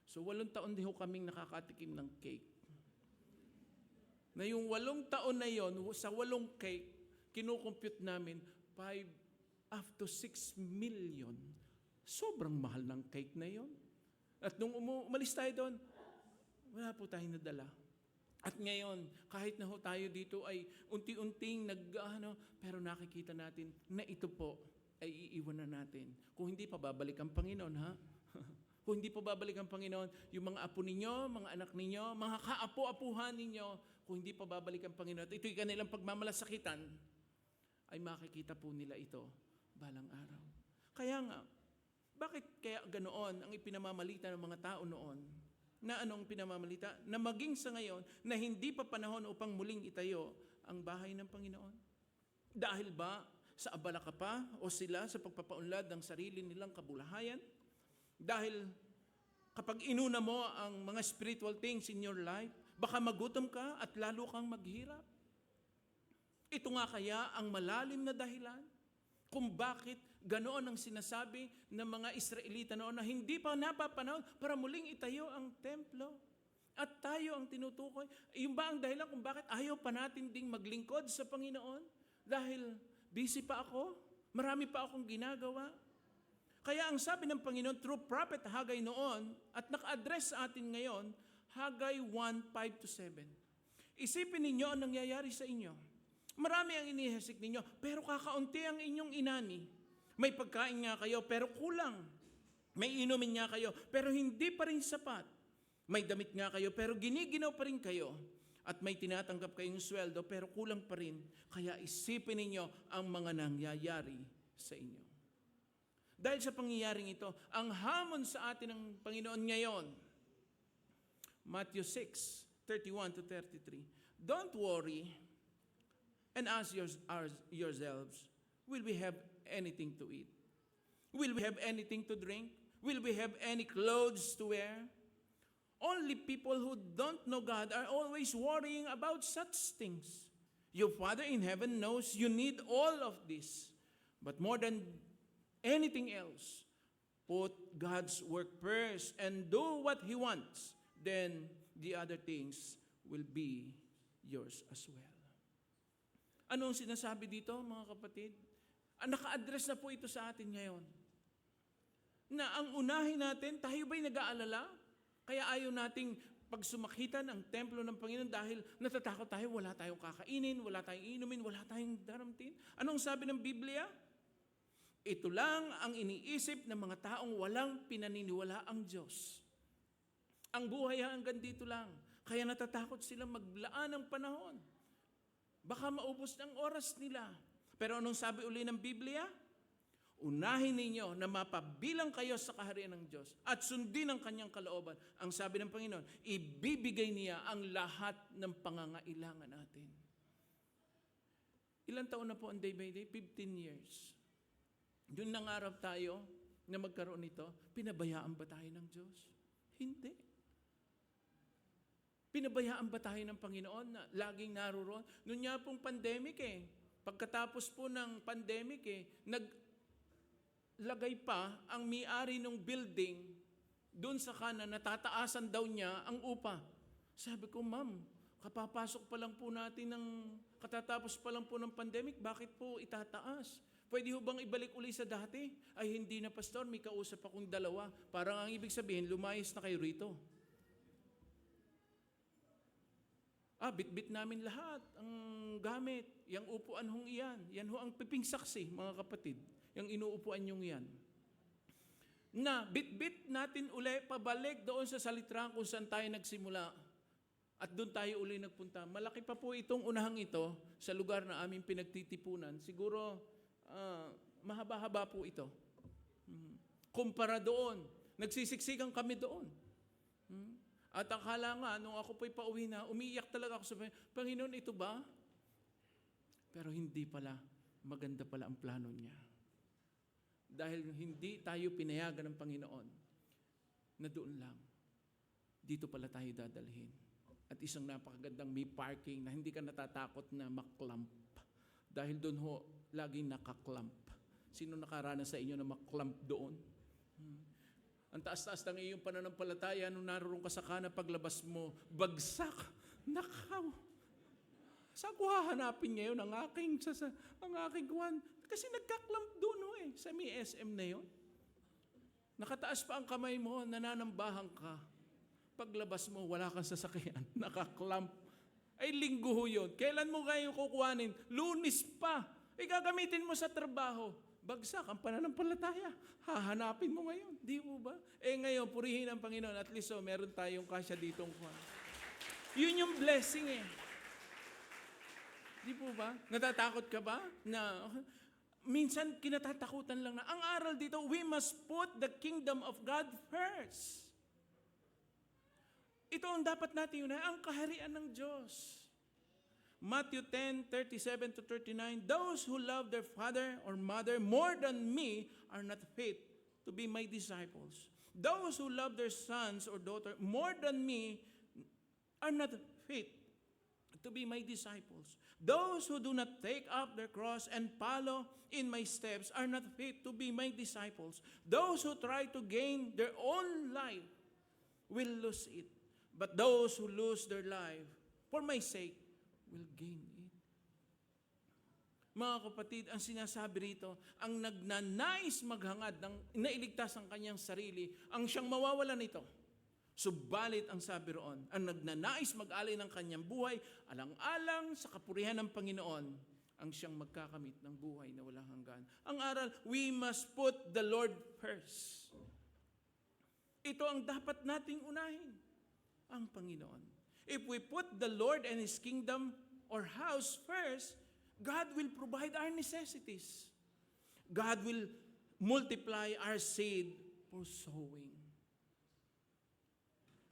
So 8 taon din ho kaming nakakatikim ng cake. Na yung 8 taon na yon, sa 8 cake, kinukompute namin 5 up to 6 million. Sobrang mahal ng cake na yon. At nung umalis tayo doon, wala po tayong nadala. At ngayon, kahit na ho tayo dito ay unti-unting pero nakikita natin na ito po ay iiwan na natin. Kung hindi pa babalik ang Panginoon, ha? Kung hindi pa babalik ang Panginoon, yung mga apo ninyo, mga anak ninyo, mga kaapo-apuhan ninyo, kung hindi pa babalik ang Panginoon, ito'y kanilang pagmamalasakitan, ay makikita po nila ito balang araw. Kaya nga, bakit kaya ganoon ang ipinamamalita ng mga tao noon? Na anong pinamamalita? Na maging sa ngayon, na hindi pa panahon upang muling itayo ang bahay ng Panginoon. Dahil ba sa abala ka pa o sila sa pagpapaunlad ng sarili nilang kabulahayan? Dahil kapag inuna mo ang mga spiritual things in your life, baka magutom ka at lalo kang maghirap. Ito nga kaya ang malalim na dahilan kung bakit ganoon ang sinasabi ng mga Israelita noon na hindi pa napapanahon para muling itayo ang templo. At tayo ang tinutukoy. Yung ba ang dahilan kung bakit ayaw pa natin ding maglingkod sa Panginoon? Dahil busy pa ako, marami pa akong ginagawa. Kaya ang sabi ng Panginoon through Prophet Haggai noon at naka-address sa atin ngayon, Haggai 1:5-7. Isipin ninyo ang nangyayari sa inyo. Marami ang inihesik ninyo, pero kakaunti ang inyong inani. May pagkain nga kayo, pero kulang. May inumin nga kayo, pero hindi pa rin sapat. May damit nga kayo, pero giniginaw pa rin kayo. At may tinatanggap kayong sweldo, pero kulang pa rin. Kaya isipin ninyo ang mga nangyayari sa inyo. Dahil sa pangyayaring ito, ang hamon sa atin ng Panginoon ngayon, Matthew 6:31-33, don't worry, and ask yourselves, will we have anything to eat? Will we have anything to drink? Will we have any clothes to wear? Only people who don't know God are always worrying about such things. Your Father in heaven knows you need all of this. But more than anything else, put God's work first and do what He wants. Then the other things will be yours as well. Anong sinasabi dito, mga kapatid? Naka-address na po ito sa atin ngayon. Na ang unahin natin, tayo ba'y nag-aalala? Kaya ayaw nating pagsumakitan ang templo ng Panginoon dahil natatakot tayo, wala tayong kakainin, wala tayong inumin, wala tayong daramtin. Anong sabi ng Biblia? Ito lang ang iniisip ng mga taong walang pinaniniwala ang Diyos. Ang buhay hanggang dito lang. Kaya natatakot silang maglaan ng panahon. Baka maubos ng oras nila. Pero anong sabi uli ng Biblia? Unahin ninyo na mapabilang kayo sa kaharian ng Diyos at sundin ang kanyang kalooban. Ang sabi ng Panginoon, ibibigay niya ang lahat ng pangangailangan natin. Ilang taon na po ang day by day? 15 years. Doon nangarap tayo na magkaroon nito. Pinabayaan ba tayo ng Diyos? Hindi. Pinabayaan ba tayo ng Panginoon na laging naroon? Noon nga pong pandemic pagkatapos po ng pandemic naglagay pa ang may-ari ng building doon sa kanan, natataasan daw niya ang upa. Sabi ko, ma'am, kapapasok pa lang po natin katatapos pa lang po ng pandemic, bakit po itataas? Pwede ho bang ibalik uli sa dati? Ay hindi na, Pastor, may kausap akong 2. Parang ang ibig sabihin, lumayas na kayo rito. Bitbit namin lahat ang gamit. Yang upuan hong iyan. Yan ho ang piping saksi, mga kapatid. Yang inuupuan yung yan. Na bitbit natin uli pabalik doon sa salitrang kung saan tayo nagsimula. At doon tayo uli nagpunta. Malaki pa po itong unahang ito sa lugar na aming pinagtitipunan. Siguro mahaba-haba po ito. Kumpara doon. Nagsisiksikan kami doon. At akala nga, nung ako po'y pauwi na, umiiyak talaga ako sa Panginoon, ito ba? Pero hindi pala. Maganda pala ang plano niya. Dahil hindi tayo pinayagan ng Panginoon na doon lang. Dito pala tayo dadalhin. At isang napakagandang may parking na hindi ka natatakot na maklamp. Dahil doon ho, laging nakaklamp. Sino nakaranas sa inyo na maklamp doon? Ang taas-taas ng iyong pananampalataya nung naroon ka sa kana paglabas mo, bagsak. Nakaw. Saan ko hahanapin ngayon ang aking kuwan? Kasi nagkaklamp doon sa may SM na yon. Nakataas pa ang kamay mo, nananambahan ka. Paglabas mo, wala kang sasakyan. Nakaklamp. Ay linggo ho yun. Kailan mo kayo kukuhanin? Lunis pa. Gagamitin mo sa trabaho. Bagsak ang pananampalataya. Hahanapin mo ngayon. Di mo ba? Ngayon, purihin ang Panginoon. At least, meron tayong kasya ditong kuwan. Yun yung blessing Di po ba? Natatakot ka ba? Na minsan kinatatakutan lang na. Ang aral dito, we must put the kingdom of God first. Ito ang dapat natin yun, ang kaharian ng Diyos. Matthew 10:37-39, those who love their father or mother more than me are not fit to be my disciples. Those who love their sons or daughter more than me are not fit to be my disciples. Those who do not take up their cross and follow in my steps are not fit to be my disciples. Those who try to gain their own life will lose it. But those who lose their life for my sake will gain it. Mga kapatid, ang sinasabi rito, ang nagnanais maghangad ng nailigtas ang kanyang sarili, ang siyang mawawalan nito. Subalit ang sabi roon, ang nagnanais mag-alay ng kanyang buhay, alang-alang sa kapurihan ng Panginoon, ang siyang magkakamit ng buhay na walang hanggan. Ang aral, we must put the Lord first. Ito ang dapat nating unahin, ang Panginoon. If we put the Lord and His kingdom or house first, God will provide our necessities. God will multiply our seed for sowing.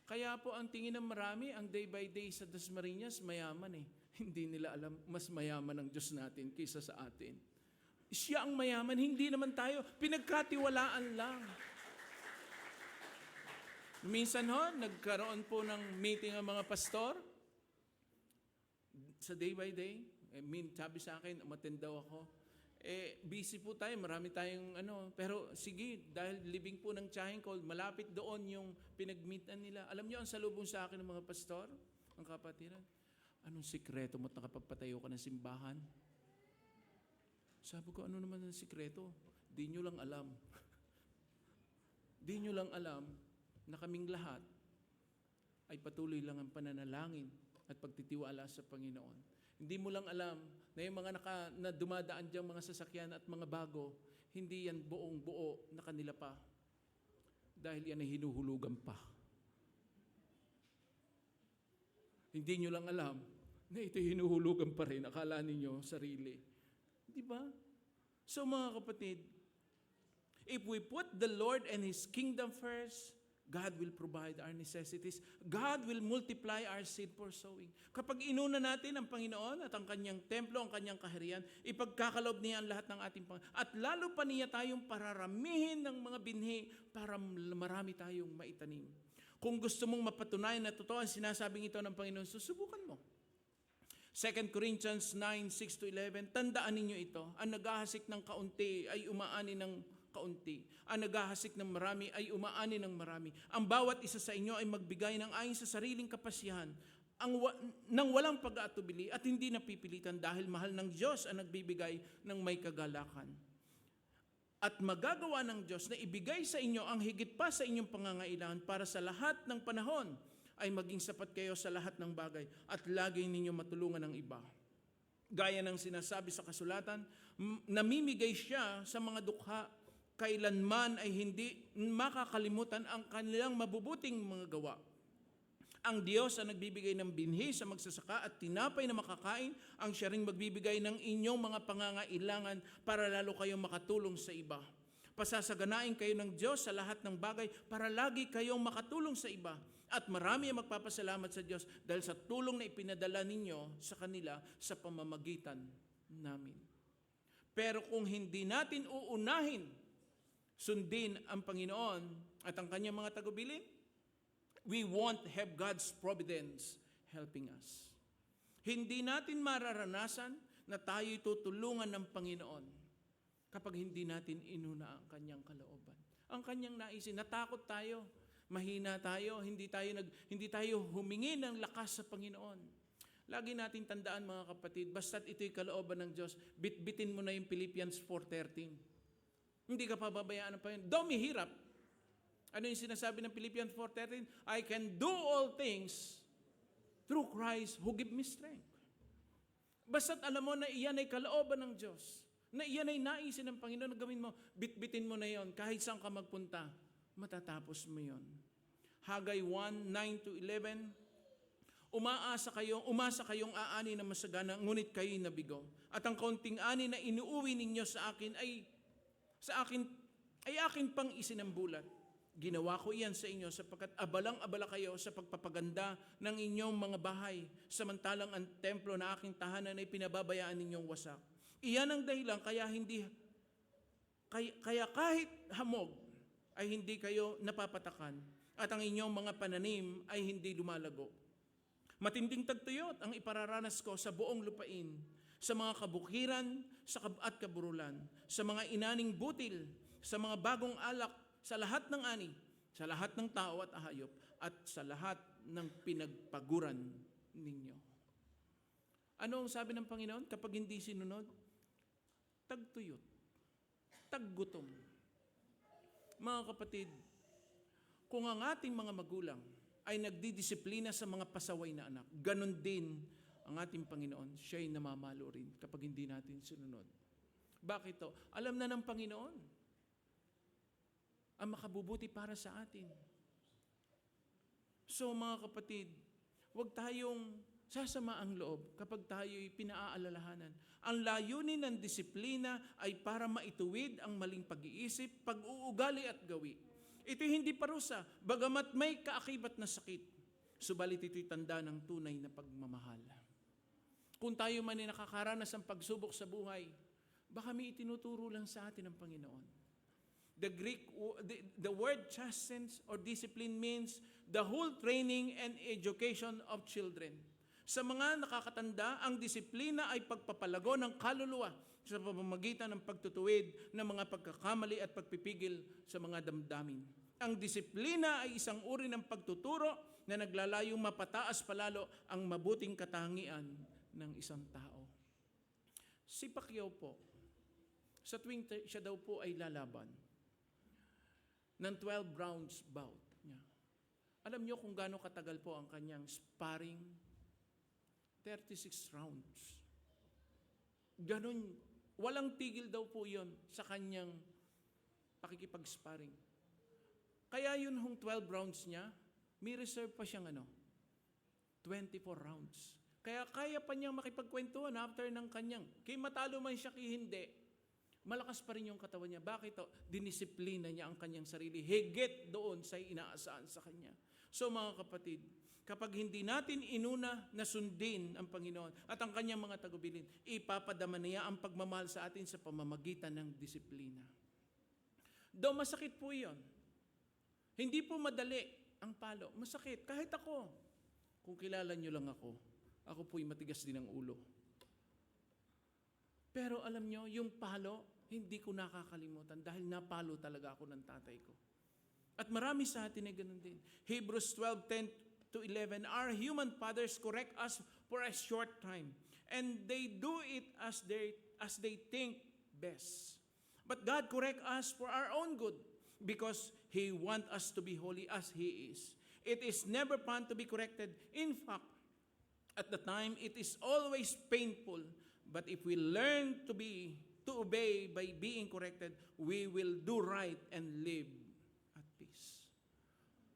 Kaya po ang tingin ng marami, ang day by day sa Dasmariñas, mayaman Hindi nila alam, mas mayaman ang Diyos natin kaysa sa atin. Siya ang mayaman, hindi naman tayo. Pinagkatiwalaan lang. Minsan nagkaroon po ng meeting ang mga pastor sa day by day. Sabi sa akin, umattend daw ako. Busy po tayo, marami tayong pero sige, dahil living po ng Tsahin Call, malapit doon yung pinag-meetan nila. Alam niyo ang salubong sa akin ng mga pastor, ang kapatiran, anong sikreto mo't nakapagpatayo ka ng simbahan? Sabi ko, ano naman ang sikreto? Di nyo lang alam. Di nyo lang alam na kaming lahat ay patuloy lang ang pananalangin at pagtitiwala sa Panginoon. Hindi mo lang alam na yung mga na dumadaan diyang mga sasakyan at mga bago, hindi yan buong buo na kanila pa. Dahil yan ay hinuhulugan pa. Hindi nyo lang alam na ito hinuhulugan pa rin. Akala ninyo sarili. Di ba? So mga kapatid, if we put the Lord and His kingdom first, God will provide our necessities. God will multiply our seed for sowing. Kapag inuna natin ang Panginoon at ang kanyang templo, ang kanyang kaharian, ipagkakalob niya ang lahat ng ating Panginoon. At lalo pa niya tayong pararamihin ng mga binhi para marami tayong maitanim. Kung gusto mong mapatunayan na totoo ang sinasabing ito ng Panginoon, susubukan mo. 2 Corinthians 9:6-11, tandaan ninyo ito, ang naghahasik ng kaunti ay umaani ng kaunti. Ang naghahasik ng marami ay umaani ng marami. Ang bawat isa sa inyo ay magbigay ng ayon sa sariling kapasyahan, nang walang pag-aatubili at hindi napipilitan dahil mahal ng Diyos ang nagbibigay ng may kagalakan. At magagawa ng Diyos na ibigay sa inyo ang higit pa sa inyong pangangailangan para sa lahat ng panahon ay maging sapat kayo sa lahat ng bagay at lagi ninyo matulungan ang iba. Gaya ng sinasabi sa kasulatan, namimigay siya sa mga dukha, kailanman ay hindi makakalimutan ang kanilang mabubuting mga gawa. Ang Diyos ang nagbibigay ng binhi sa magsasaka at tinapay na makakain, ang siya ring magbibigay ng inyong mga pangangailangan para lalo kayong makatulong sa iba. Pasasaganain kayo ng Diyos sa lahat ng bagay para lagi kayong makatulong sa iba. At marami ang magpapasalamat sa Diyos dahil sa tulong na ipinadala ninyo sa kanila sa pamamagitan namin. Pero kung hindi natin uunahin, sundin ang Panginoon at ang kanyang mga tagubilin, we won't have God's providence helping us. Hindi natin mararanasan na tayo'y tutulungan ng Panginoon kapag hindi natin inuna ang kanyang kalooban. Ang kanyang naisin, natakot tayo, mahina tayo, hindi tayo humingi ng lakas sa Panginoon. Lagi natin tandaan mga kapatid, basta't ito'y kalooban ng Diyos, bitbitin mo na yung Philippians 4:13. Hindi ka pababayaan ng Panginoon. Though mahirap, ano yung sinasabi ng Philippians 4:13? I can do all things through Christ who give me strength. Basta't alam mo na iyan ay kalooban ng Diyos, na iyan ay naisin ng Panginoon na gawin mo, bitbitin mo na yon. Kahit saan ka magpunta, matatapos mo yon. Haggai 1:9-11, umasa kayong aani na masagana, ngunit kayo'y nabigo. At ang kaunting ani na inuuwi ninyo sa akin ay akin pang isinambulat. Ginawa ko iyan sa inyo sapagkat abalang-abala kayo sa pagpapaganda ng inyong mga bahay, samantalang ang templo na aking tahanan ay pinababayaan ninyong wasak. Iyan ang dahilan kaya kahit hamog ay hindi kayo napapatakan at ang inyong mga pananim ay hindi lumalago. Matinding tagtuyot ang ipararanas ko sa buong lupain, sa mga kabukiran at kaburulan, sa mga inaning butil, sa mga bagong alak, sa lahat ng ani, sa lahat ng tao at ahayop, at sa lahat ng pinagpaguran ninyo. Ano ang sabi ng Panginoon kapag hindi sinunod? Tagtuyot, taggutom. Mga kapatid, kung ang ating mga magulang ay nagdidisiplina sa mga pasaway na anak, ganon din ang ating Panginoon, siya'y namamalo rin kapag hindi natin sinunod. Bakit to? Alam na ng Panginoon ang makabubuti para sa atin. So mga kapatid, huwag tayong sasama ang loob kapag tayo'y pinaaalalahanan. Ang layunin ng disiplina ay para maituwid ang maling pag-iisip, pag-uugali at gawi. Ito'y hindi parusa, bagamat may kaakibat na sakit. Subalit ito'y tanda ng tunay na pagmamahal. Kung tayo man ay nakakaranas ng pagsubok sa buhay, baka may itinuturo lang sa atin ng Panginoon. The word chastens or discipline means the whole training and education of children. Sa mga nakakatanda, ang disiplina ay pagpapalago ng kaluluwa sa pamamagitan ng pagtutuwid ng mga pagkakamali at pagpipigil sa mga damdamin. Ang disiplina ay isang uri ng pagtuturo na naglalayong mapataas palalo ang mabuting katangian ng isang tao. Si Pacquiao po, sa tuwing siya daw po ay lalaban, ng 12 rounds bout niya. Alam niyo kung gaano katagal po ang kanyang sparring? 36 rounds. Ganon, walang tigil daw po yon sa kanyang pakikipag-sparring. Kaya yun hong 12 rounds niya, may reserve pa siyang 24 rounds. Kaya pa niyang makipagkwentuhan after ng kanyang. Kay matalo man siya, kay hindi, malakas pa rin yung katawan niya. Bakit to? Dinisiplina niya ang kanyang sarili. Higit doon sa inaasahan sa kanya. So mga kapatid, kapag hindi natin inuna na sundin ang Panginoon at ang kanyang mga tagubilin, ipapadama niya ang pagmamahal sa atin sa pamamagitan ng disiplina. Though masakit po yun. Hindi po madali ang palo. Masakit. Kahit ako. Kung kilala nyo lang ako po'y matigas din ang ulo. Pero alam nyo, yung palo, hindi ko nakakalimutan dahil napalo talaga ako ng tatay ko. At marami sa atin ay ganun din. Hebrews 12:10-11, our human fathers correct us for a short time, and they do it as they think best. But God correct us for our own good, because He want us to be holy as He is. It is never fun to be corrected. In fact, at the time, it is always painful. But if we learn to obey by being corrected, we will do right and live at peace.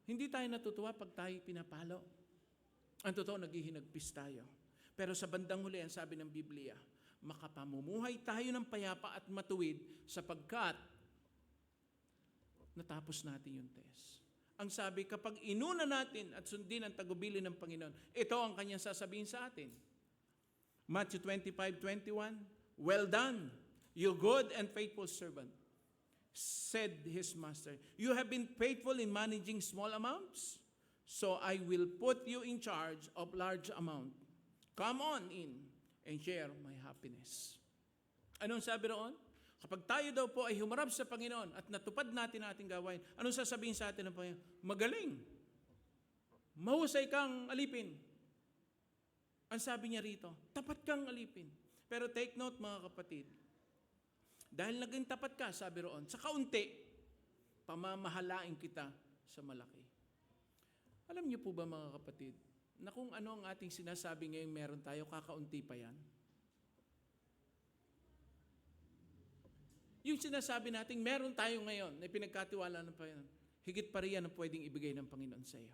Hindi tayo natutuwa pag tayo pinapalo. Ang totoo, naghihinagpis tayo. Pero sa bandang huli, ang sabi ng Biblia, makapamumuhay tayo ng payapa at matuwid sapagkat natapos natin yung test. Ang sabi, kapag inuna natin at sundin ang tagubilin ng Panginoon, ito ang kanyang sasabihin sa atin. Matthew 25:21, "Well done, you good and faithful servant," said his master. "You have been faithful in managing small amounts, so I will put you in charge of large amount. Come on in and share my happiness." Anong sabi roon? Kapag tayo daw po ay humarap sa Panginoon at natupad natin ating gawain, anong sasabihin sa atin ng Panginoon? Magaling. Mahusay kang alipin. Ang sabi niya rito, tapat kang alipin. Pero take note mga kapatid, dahil naging tapat ka, sabi roon, sa kaunti, pamamahalain kita sa malaki. Alam niyo po ba mga kapatid, na kung ano ang ating sinasabi ngayong meron tayo, kakaunti pa yan? Yung sinasabi natin, meron tayo ngayon na pinagkatiwala ng Panginoon, higit pa riyan ang pwedeng ibigay ng Panginoon sa iyo.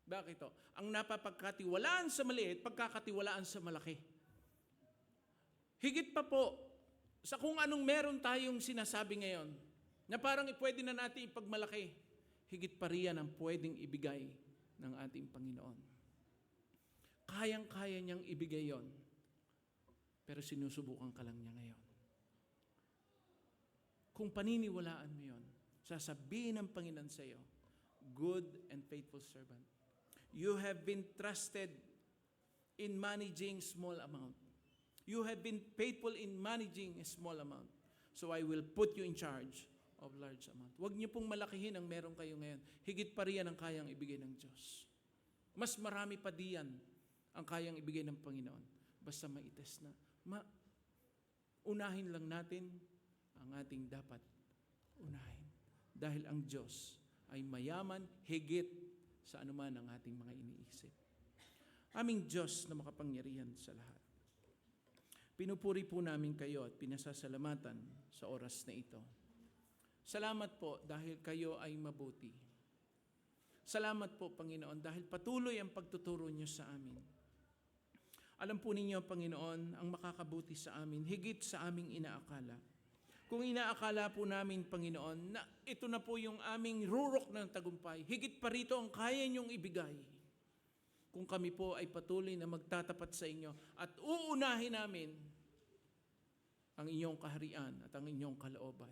Bakit ito? Ang napapagkatiwalaan sa maliit, pagkakatiwalaan sa malaki. Higit pa po, sa kung anong meron tayong sinasabi ngayon, na parang pwede na natin ipagmalaki, higit pa riyan ang pwedeng ibigay ng ating Panginoon. Kayang-kaya niyang ibigay yon, pero sinusubukan ka lang niya ngayon. Kung paniniwalaan mo yon, sasabihin ng Panginoon sa iyo, "Good and faithful servant. You have been trusted in managing small amount. You have been faithful in managing a small amount. So I will put you in charge of large amount." Huwag niyo pong malakihin ang meron kayo ngayon. Higit pa riyan ang kayang ibigay ng Diyos. Mas marami pa diyan ang kayang ibigay ng Panginoon. Basta maites na. Unahin lang natin ang ating dapat unahin. Dahil ang Diyos ay mayaman higit sa anuman ang ating mga iniisip. Aming Diyos na makapangyarihan sa lahat, pinupuri po namin kayo at pinasasalamatan sa oras na ito. Salamat po dahil kayo ay mabuti. Salamat po, Panginoon, dahil patuloy ang pagtuturo niyo sa amin. Alam po ninyo, Panginoon, ang makakabuti sa amin, higit sa aming inaakala. Kung inaakala po namin, Panginoon, na ito na po yung aming rurok ng tagumpay, higit pa rito ang kaya niyong ibigay. Kung kami po ay patuloy na magtatapat sa inyo at uunahin namin ang inyong kaharian at ang inyong kalooban.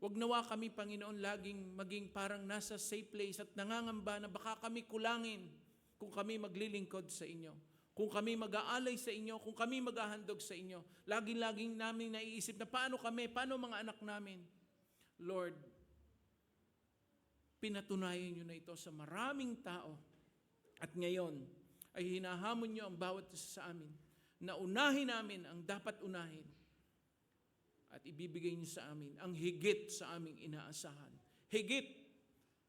Huwag nawa kami, Panginoon, laging maging parang nasa safe place at nangangamba na baka kami kulangin kung kami maglilingkod sa inyo. Kung kami mag-aalay sa inyo, kung kami maghahandog sa inyo, laging-laging namin naiisip na paano kami, paano mga anak namin. Lord, pinatunayan nyo na ito sa maraming tao. At ngayon, ay hinahamon nyo ang bawat isa sa amin na unahin namin ang dapat unahin. At ibibigay nyo sa amin ang higit sa aming inaasahan. Higit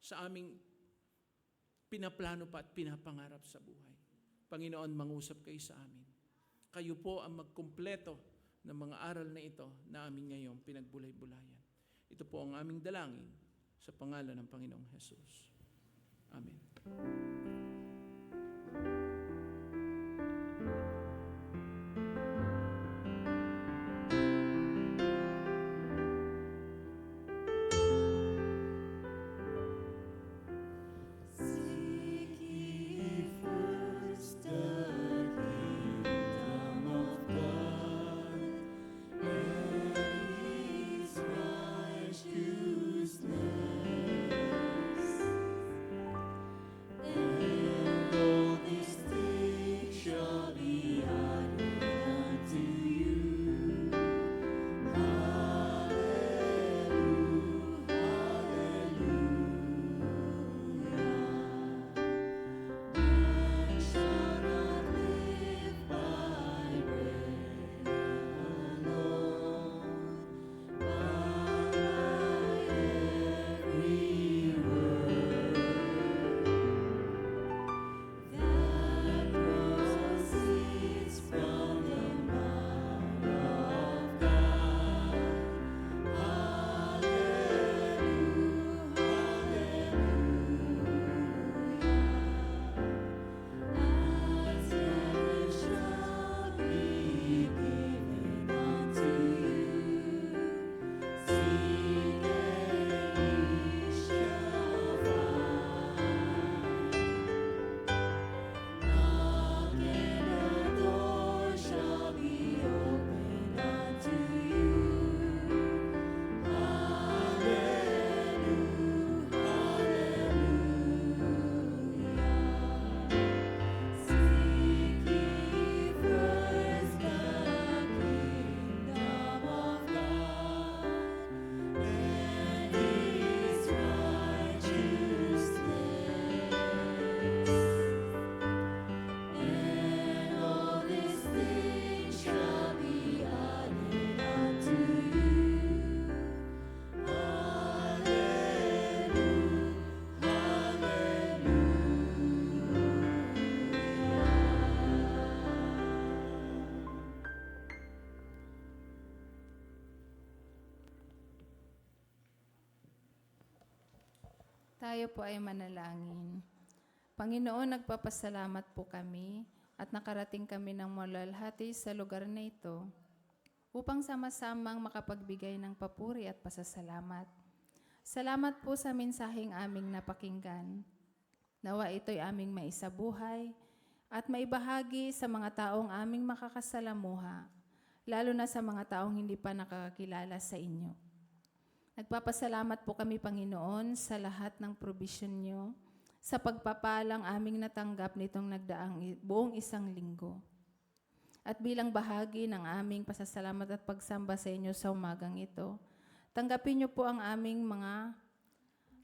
sa aming pinaplano pa at pinapangarap sa buhay. Panginoon, mangusap kayo sa amin. Kayo po ang magkumpleto ng mga aral na ito na amin ngayong pinagbulay-bulayan. Ito po ang aming dalangin sa pangalan ng Panginoong Jesus. Amen. Seek ye first the kingdom of God and His righteousness, Tayo po ay manalangin. Panginoon, nagpapasalamat po kami at nakarating kami ng malalhati sa lugar na ito upang sama-samang makapagbigay ng papuri at pasasalamat. Salamat po sa mensaheng aming napakinggan. Nawa ito'y aming maisabuhay at maibahagi sa mga taong aming makakasalamuha, lalo na sa mga taong hindi pa nakakakilala sa inyo. Nagpapasalamat po kami, Panginoon, sa lahat ng provision nyo, sa pagpapalang aming natanggap nitong nagdaang buong isang linggo. At bilang bahagi ng aming pasasalamat at pagsamba sa inyo sa umagang ito, tanggapin niyo po ang aming mga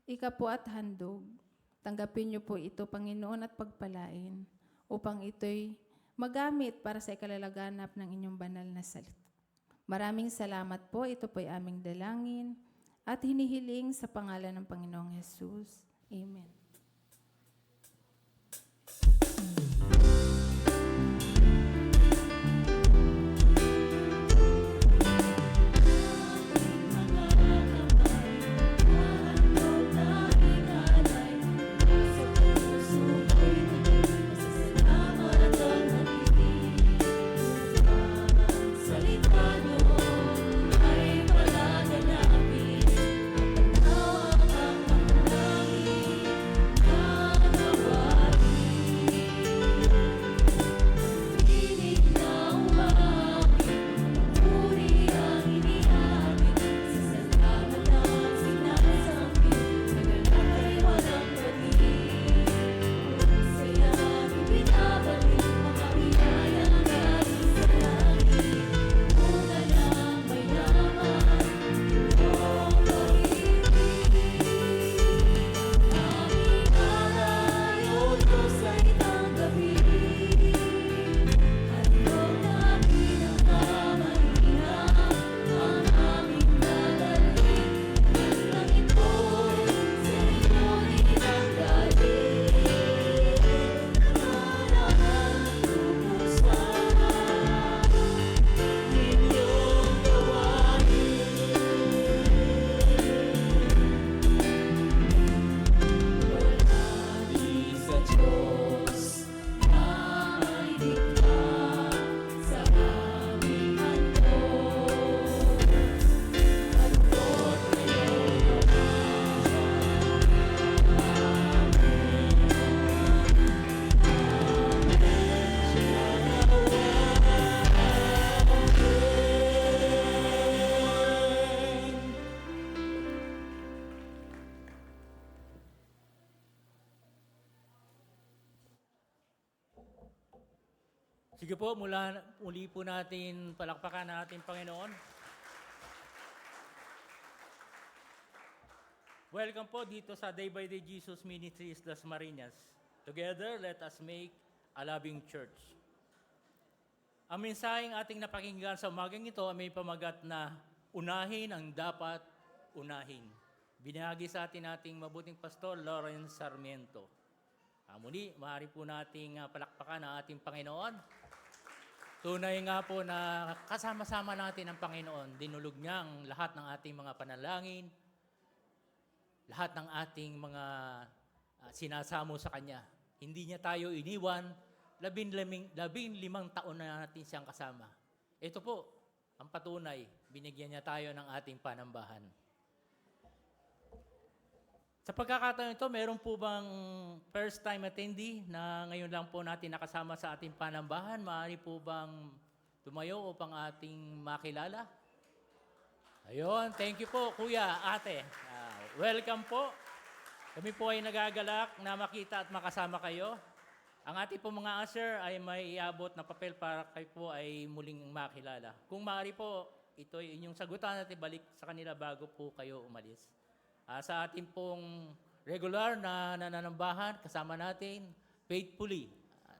ikapo at handog. Tanggapin niyo po ito, Panginoon, at pagpalain upang ito'y magamit para sa ikalalaganap ng inyong banal na salita. Maraming salamat po. Ito po'y aming dalangin at hinihiling sa pangalan ng Panginoong Jesus. Amen. Sige po, muli po natin palakpakan ang ating Panginoon. Welcome po dito sa Day by Day Jesus Ministries Las Marinas. Together, let us make a loving church. Ang mensaheng ating napakinggan sa umagang ito ay may pamagat na unahin ang dapat unahin. Binahagi sa atin ating mabuting pastor, Lawrence Sarmiento. Muli, maaari po nating palakpakan ang ating Panginoon. Tunay nga po na kasama-sama natin ang Panginoon. Dinulog niya ang lahat ng ating mga panalangin, lahat ng ating mga sinasamo sa Kanya. Hindi niya tayo iniwan, 15 taon na natin siyang kasama. Ito po, ang patunay, binigyan niya tayo ng ating panambahan. Sa pagkakataon ito, meron po bang first time attendee na ngayon lang po natin nakasama sa ating panambahan? Maaari po bang tumayo upang ating makilala? Ayun, thank you po, kuya, ate. Welcome po. Kami po ay nagagalak na makita at makasama kayo. Ang ating po mga usher ay may iabot na papel para kayo po ay muling makilala. Kung maaari po, ito ay inyong sagutan at ibalik sa kanila bago po kayo umalis. Sa ating pong regular na nananambahan, kasama natin, faithfully.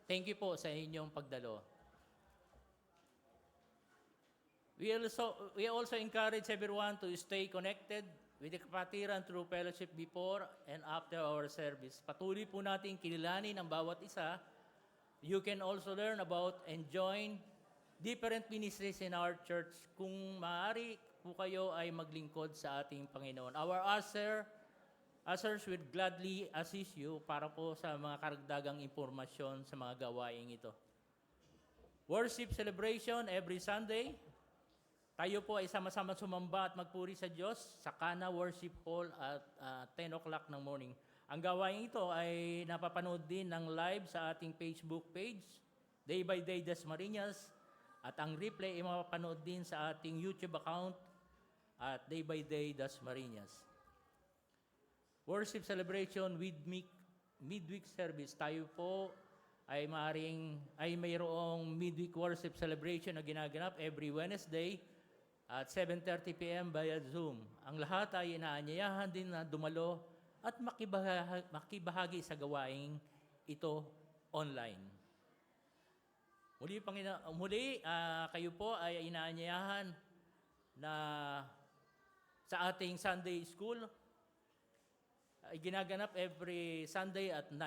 Thank you po sa inyong pagdalo. We also encourage everyone to stay connected with the kapatiran through fellowship before and after our service. Patuloy po natin kinilanin ang bawat isa. You can also learn about and join different ministries in our church. Kung maaari po kayo ay maglingkod sa ating Panginoon. Our usher Ushers will gladly assist you para po sa mga karagdagang impormasyon sa mga gawaing ito. Worship celebration every Sunday. Tayo po ay sama-sama sumamba at magpuri sa Diyos sa Kana Worship Hall at 10 o'clock ng morning. Ang gawain ito ay napapanood din ng live sa ating Facebook page, Day by Day Dasmariñas, at ang replay ay mapapanood din sa ating YouTube account at Day by Day Dasmariñas. Worship celebration with midweek service. Tayo po ay mayroong midweek worship celebration na ginaganap every Wednesday at 7:30 p.m. via Zoom. Ang lahat ay inaanyayahan din na dumalo at makibahagi sa gawaing ito online. Muli, kayo po ay inaanyayahan na sa ating Sunday School ay ginaganap every Sunday at 9.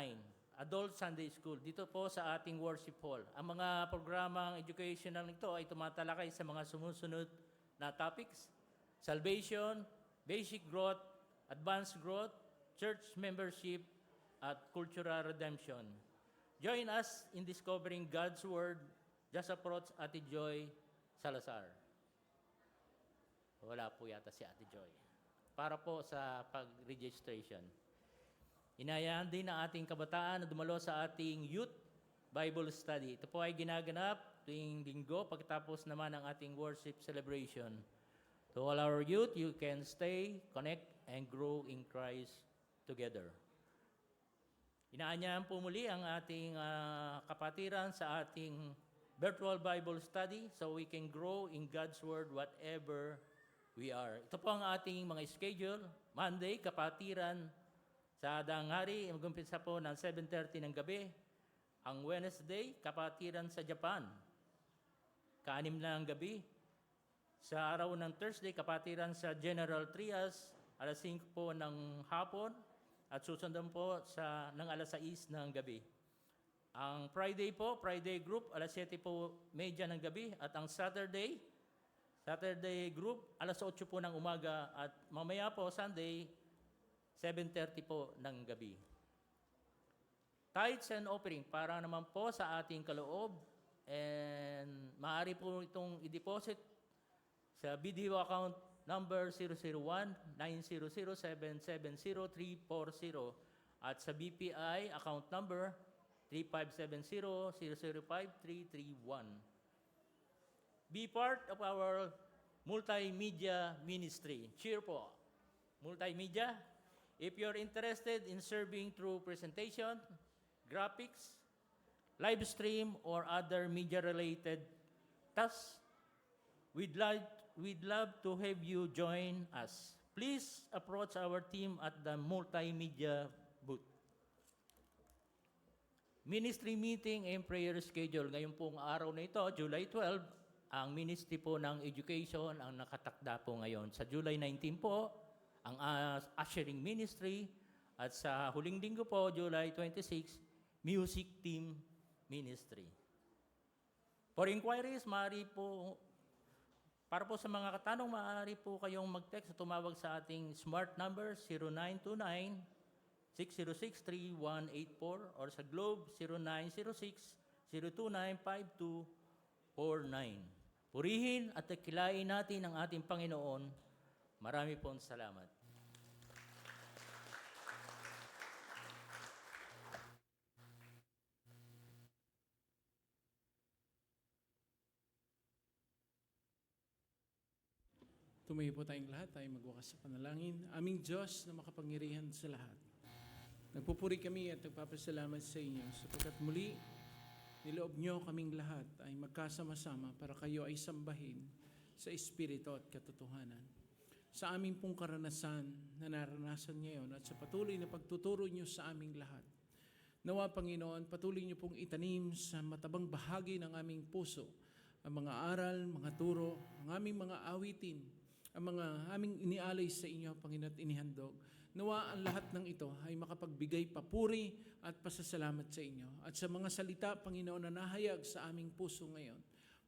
Adult Sunday School. Dito po sa ating worship hall. Ang mga programang educational nito ay tumatalakay sa mga sumusunod na topics: salvation, basic growth, advanced growth, church membership, at cultural redemption. Join us in discovering God's Word. Just approach Ate Joy Salazar. Wala po yata si Ate Joy. Para po sa pag-registration. Inayahan din ang ating kabataan na dumalo sa ating Youth Bible Study. Ito po ay ginaganap tuwing linggo pagkatapos naman ng ating worship celebration. To all our youth, you can stay, connect, and grow in Christ together. Inaanyahan po muli ang ating kapatiran sa ating virtual Bible study so we can grow in God's Word whatever we are. Ito po ang ating mga schedule. Monday, kapatiran sa Danghari, mag-umpisa po ng 7:30 ng gabi. Ang Wednesday, kapatiran sa Japan. Ka-6 na ng gabi. Sa araw ng Thursday, kapatiran sa General Trias, alas 5 po ng hapon. At susundan po ng alas 6 ng gabi. Ang Friday po, Friday group, alas 7 po medya ng gabi. At ang Saturday group, alas 8 po ng umaga. At mamaya po, Sunday, 7:30 po ng gabi. Tithes and offering, para naman po sa ating kaloob. And maaari po itong i-deposit sa BDO account number 001-900-770-340 at sa BPI account number 3570-005-331. Be part of our multimedia ministry. Cheer po. Multimedia. If you're interested in serving through presentation, graphics, live stream, or other media-related tasks, we'd love to have you join us. Please approach our team at the multimedia booth. Ministry meeting and prayer schedule. Ngayon pong araw na ito, July 12, ang ministry po ng education ang nakatakda po ngayon. Sa July 19 po, ang ushering ministry. At sa huling linggo po, July 26, music team ministry. For inquiries, maaari po, para po sa mga katanong, maaari po kayong mag-text o tumawag sa ating smart number 0929-606-3184 or sa Globe 0906-029-5249. Purihin at takilain natin ang ating Panginoon. Marami pong salamat. Tumayo po tayong lahat, tayo magwakas sa panalangin. Aming Diyos na makapangyarihan sa lahat. Nagpupuri kami at nagpapasalamat sa inyo sapagkat muli, niloob nyo kaming lahat ay magkasama-sama para kayo ay sambahin sa Espiritu at katotohanan. Sa aming pong karanasan na naranasan ngayon at sa patuloy na pagtuturo nyo sa aming lahat. Nawa, Panginoon, patuloy nyo pong itanim sa matabang bahagi ng aming puso ang mga aral, mga turo, ang aming mga awitin, ang mga aming inialay sa inyo, Panginoon, at inihandog. Nawa ang lahat ng ito ay makapagbigay papuri at pasasalamat sa inyo. At sa mga salita, Panginoon, na nahayag sa aming puso ngayon,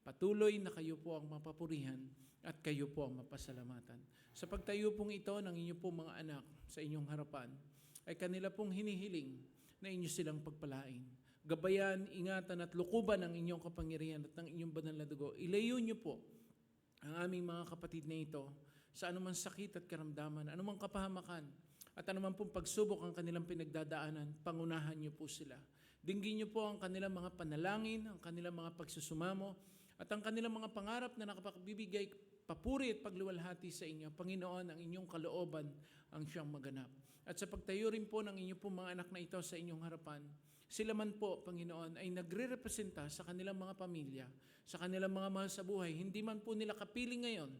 Patuloy na kayo po ang mapapurihan at kayo po ang mapasalamatan. Sa pagtayo pong ito ng inyo pong mga anak sa inyong harapan, ay kanila pong hinihiling na inyo silang pagpalain. Gabayan, ingatan at lukuban ang inyong kapangyarihan at ng inyong banal na dugo. Ilayo niyo po ang aming mga kapatid na ito sa anumang sakit at karamdaman, anumang kapahamakan, at anumang pong pagsubok ang kanilang pinagdadaanan, pangunahan niyo po sila. Dinggin niyo po ang kanilang mga panalangin, ang kanilang mga pagsusumamo, at ang kanilang mga pangarap na nakapagbibigay papuri at pagluwalhati sa inyo. Panginoon, ang inyong kalooban ang siyang maganap. At sa pagtayo rin po ng inyong pong mga anak na ito sa inyong harapan, sila man po, Panginoon, ay nagre-representa sa kanilang mga pamilya, sa kanilang mga mahal sa buhay. Hindi man po nila kapiling ngayon.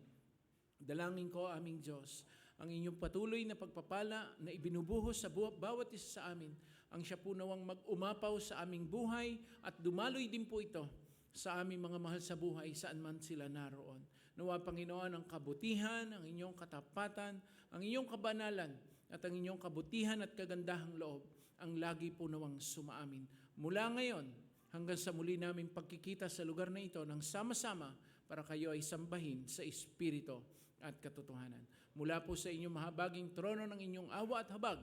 Dalangin ko, aming Diyos, ang inyong patuloy na pagpapala na ibinubuhos sa bawat isa sa amin, ang siya po nawang mag-umapaw sa aming buhay at dumaloy din po ito sa aming mga mahal sa buhay saan man sila naroon. Nawa, Panginoon, ang kabutihan, ang inyong katapatan, ang inyong kabanalan, at ang inyong kabutihan at kagandahang loob, ang lagi po nawang sumaamin. Mula ngayon, hanggang sa muli naming pagkikita sa lugar na ito ng sama-sama para kayo ay sambahin sa Espiritu at katotohanan. Mula po sa inyong mahabaging trono ng inyong awa at habag,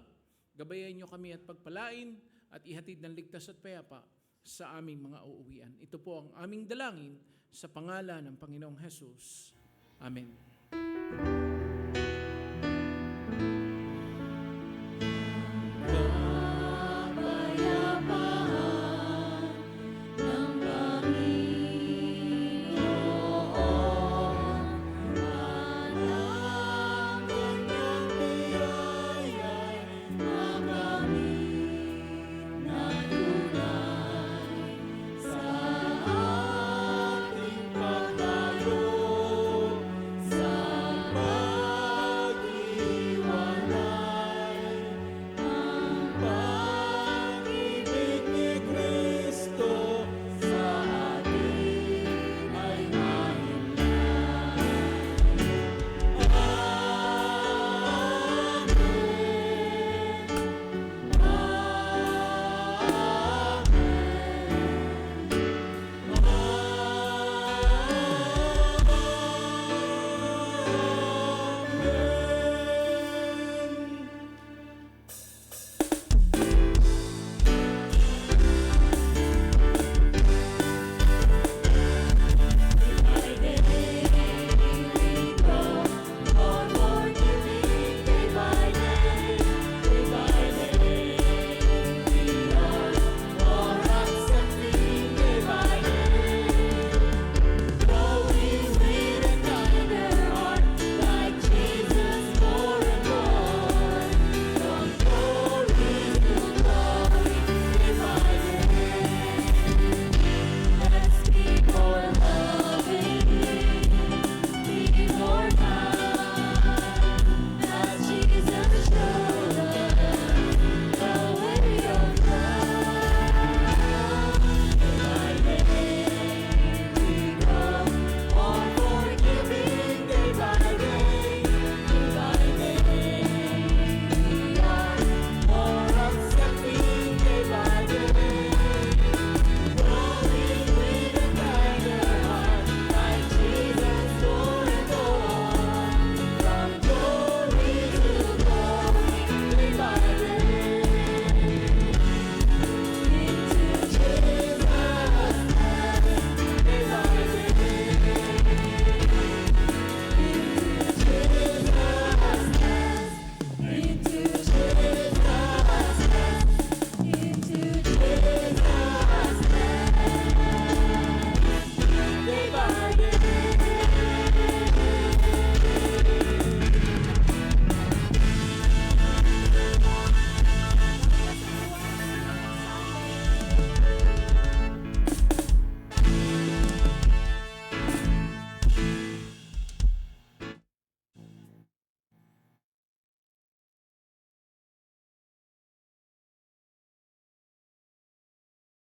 gabayan niyo kami at pagpalain at ihatid ng ligtas at payapa sa aming mga uuwian. Ito po ang aming dalangin sa pangalan ng Panginoong Hesus. Amen.